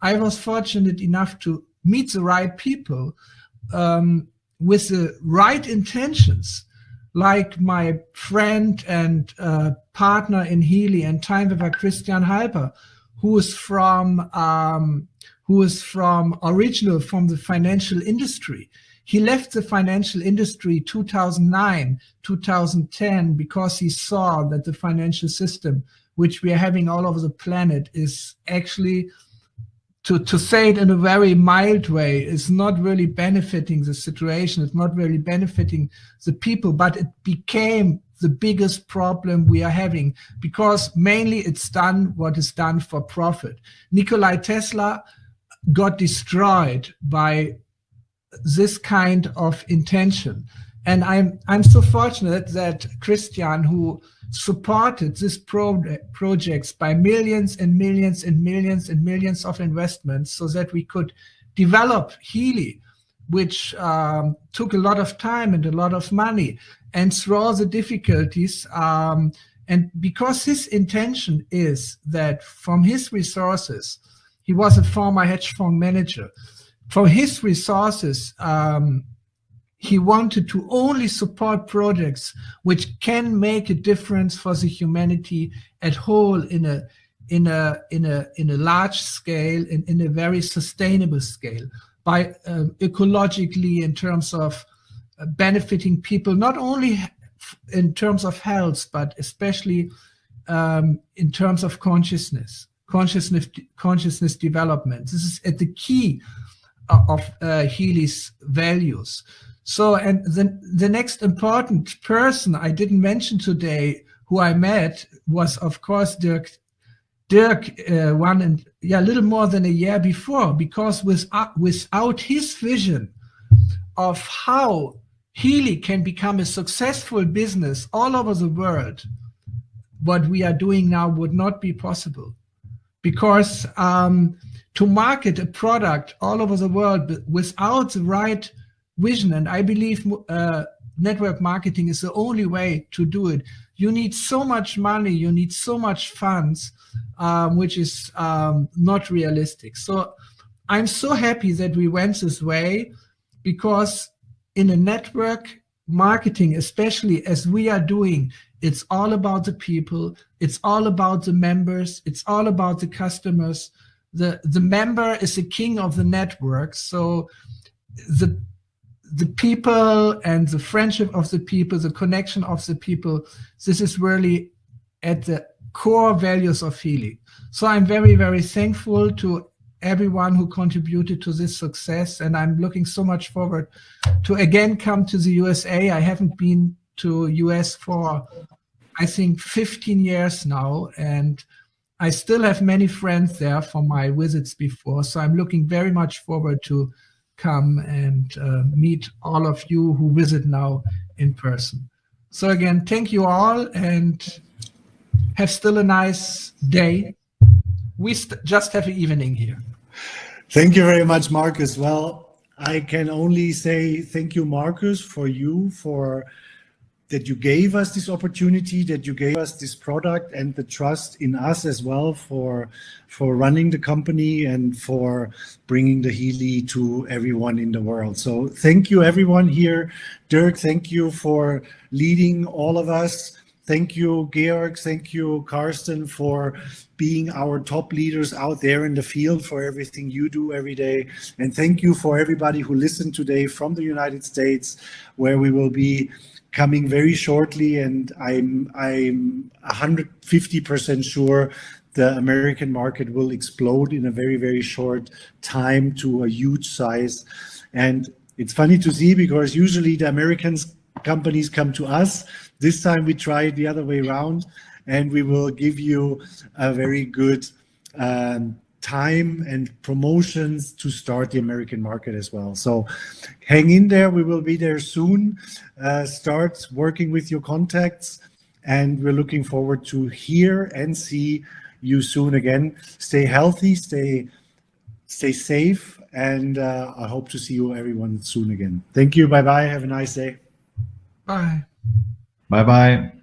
I was fortunate enough to meet the right people with the right intentions, like my friend and partner in Healy and Time Waver, Christian Halper, who is from the financial industry. He left the financial industry 2009, 2010, because he saw that the financial system, which we are having all over the planet, is actually, to say it in a very mild way, is not really benefiting the situation. It's not really benefiting the people, but it became the biggest problem we are having, because mainly it's done what is done for profit. Nikola Tesla got destroyed by this kind of intention. And I'm so fortunate that Christian, who supported these projects by millions and millions and millions and millions of investments, so that we could develop Healy, which took a lot of time and a lot of money, and through all the difficulties, and because his intention is that from his resources, he was a former hedge fund manager, for his resources, he wanted to only support projects which can make a difference for the humanity at whole in a large scale, in a very sustainable scale, by ecologically, in terms of benefiting people, not only in terms of health, but especially in terms of consciousness development. This is at the key of Healy's values. So, and the next important person I didn't mention today who I met was, of course, Dirc, a little more than a year before, because without his vision of how Healy can become a successful business all over the world, what we are doing now would not be possible. Because to market a product all over the world without the right vision, and I believe network marketing is the only way to do it, you need so much money, you need so much funds, which is not realistic. So I'm so happy that we went this way, because in a network marketing, especially as we are doing, it's all about the people, it's all about the members, it's all about the customers. The member is the king of the network. So the people and the friendship of the people, the connection of the people, this is really at the core values of Healy. So I'm very, very thankful to everyone who contributed to this success, and I'm looking so much forward to again come to the USA. I haven't been to US for, I think, 15 years now, and I still have many friends there from my visits before, so I'm looking very much forward to come and meet all of you who visit now in person. So again, thank you all, and have still a nice day. We just have an evening here. Thank you very much, Marcus. Well, I can only say thank you, Marcus, for that you gave us this opportunity, that you gave us this product, and the trust in us as well for running the company and for bringing the Healy to everyone in the world. So thank you, everyone here. Dirk, thank you for leading all of us. Thank you, Georg. Thank you, Carsten, for being our top leaders out there in the field, for everything you do every day. And thank you for everybody who listened today from the United States, where we will be coming very shortly. And I'm 150% sure the American market will explode in a very, very short time to a huge size. And it's funny to see, because usually the American companies come to us. This time we try it the other way around, and we will give you a very good time and promotions to start the American market as well. So hang in there. We will be there soon. Start working with your contacts, and we're looking forward to hear and see you soon again. Stay healthy, stay safe, and I hope to see you everyone soon again. Thank you. Bye-bye. Have a nice day. Bye. Bye-bye.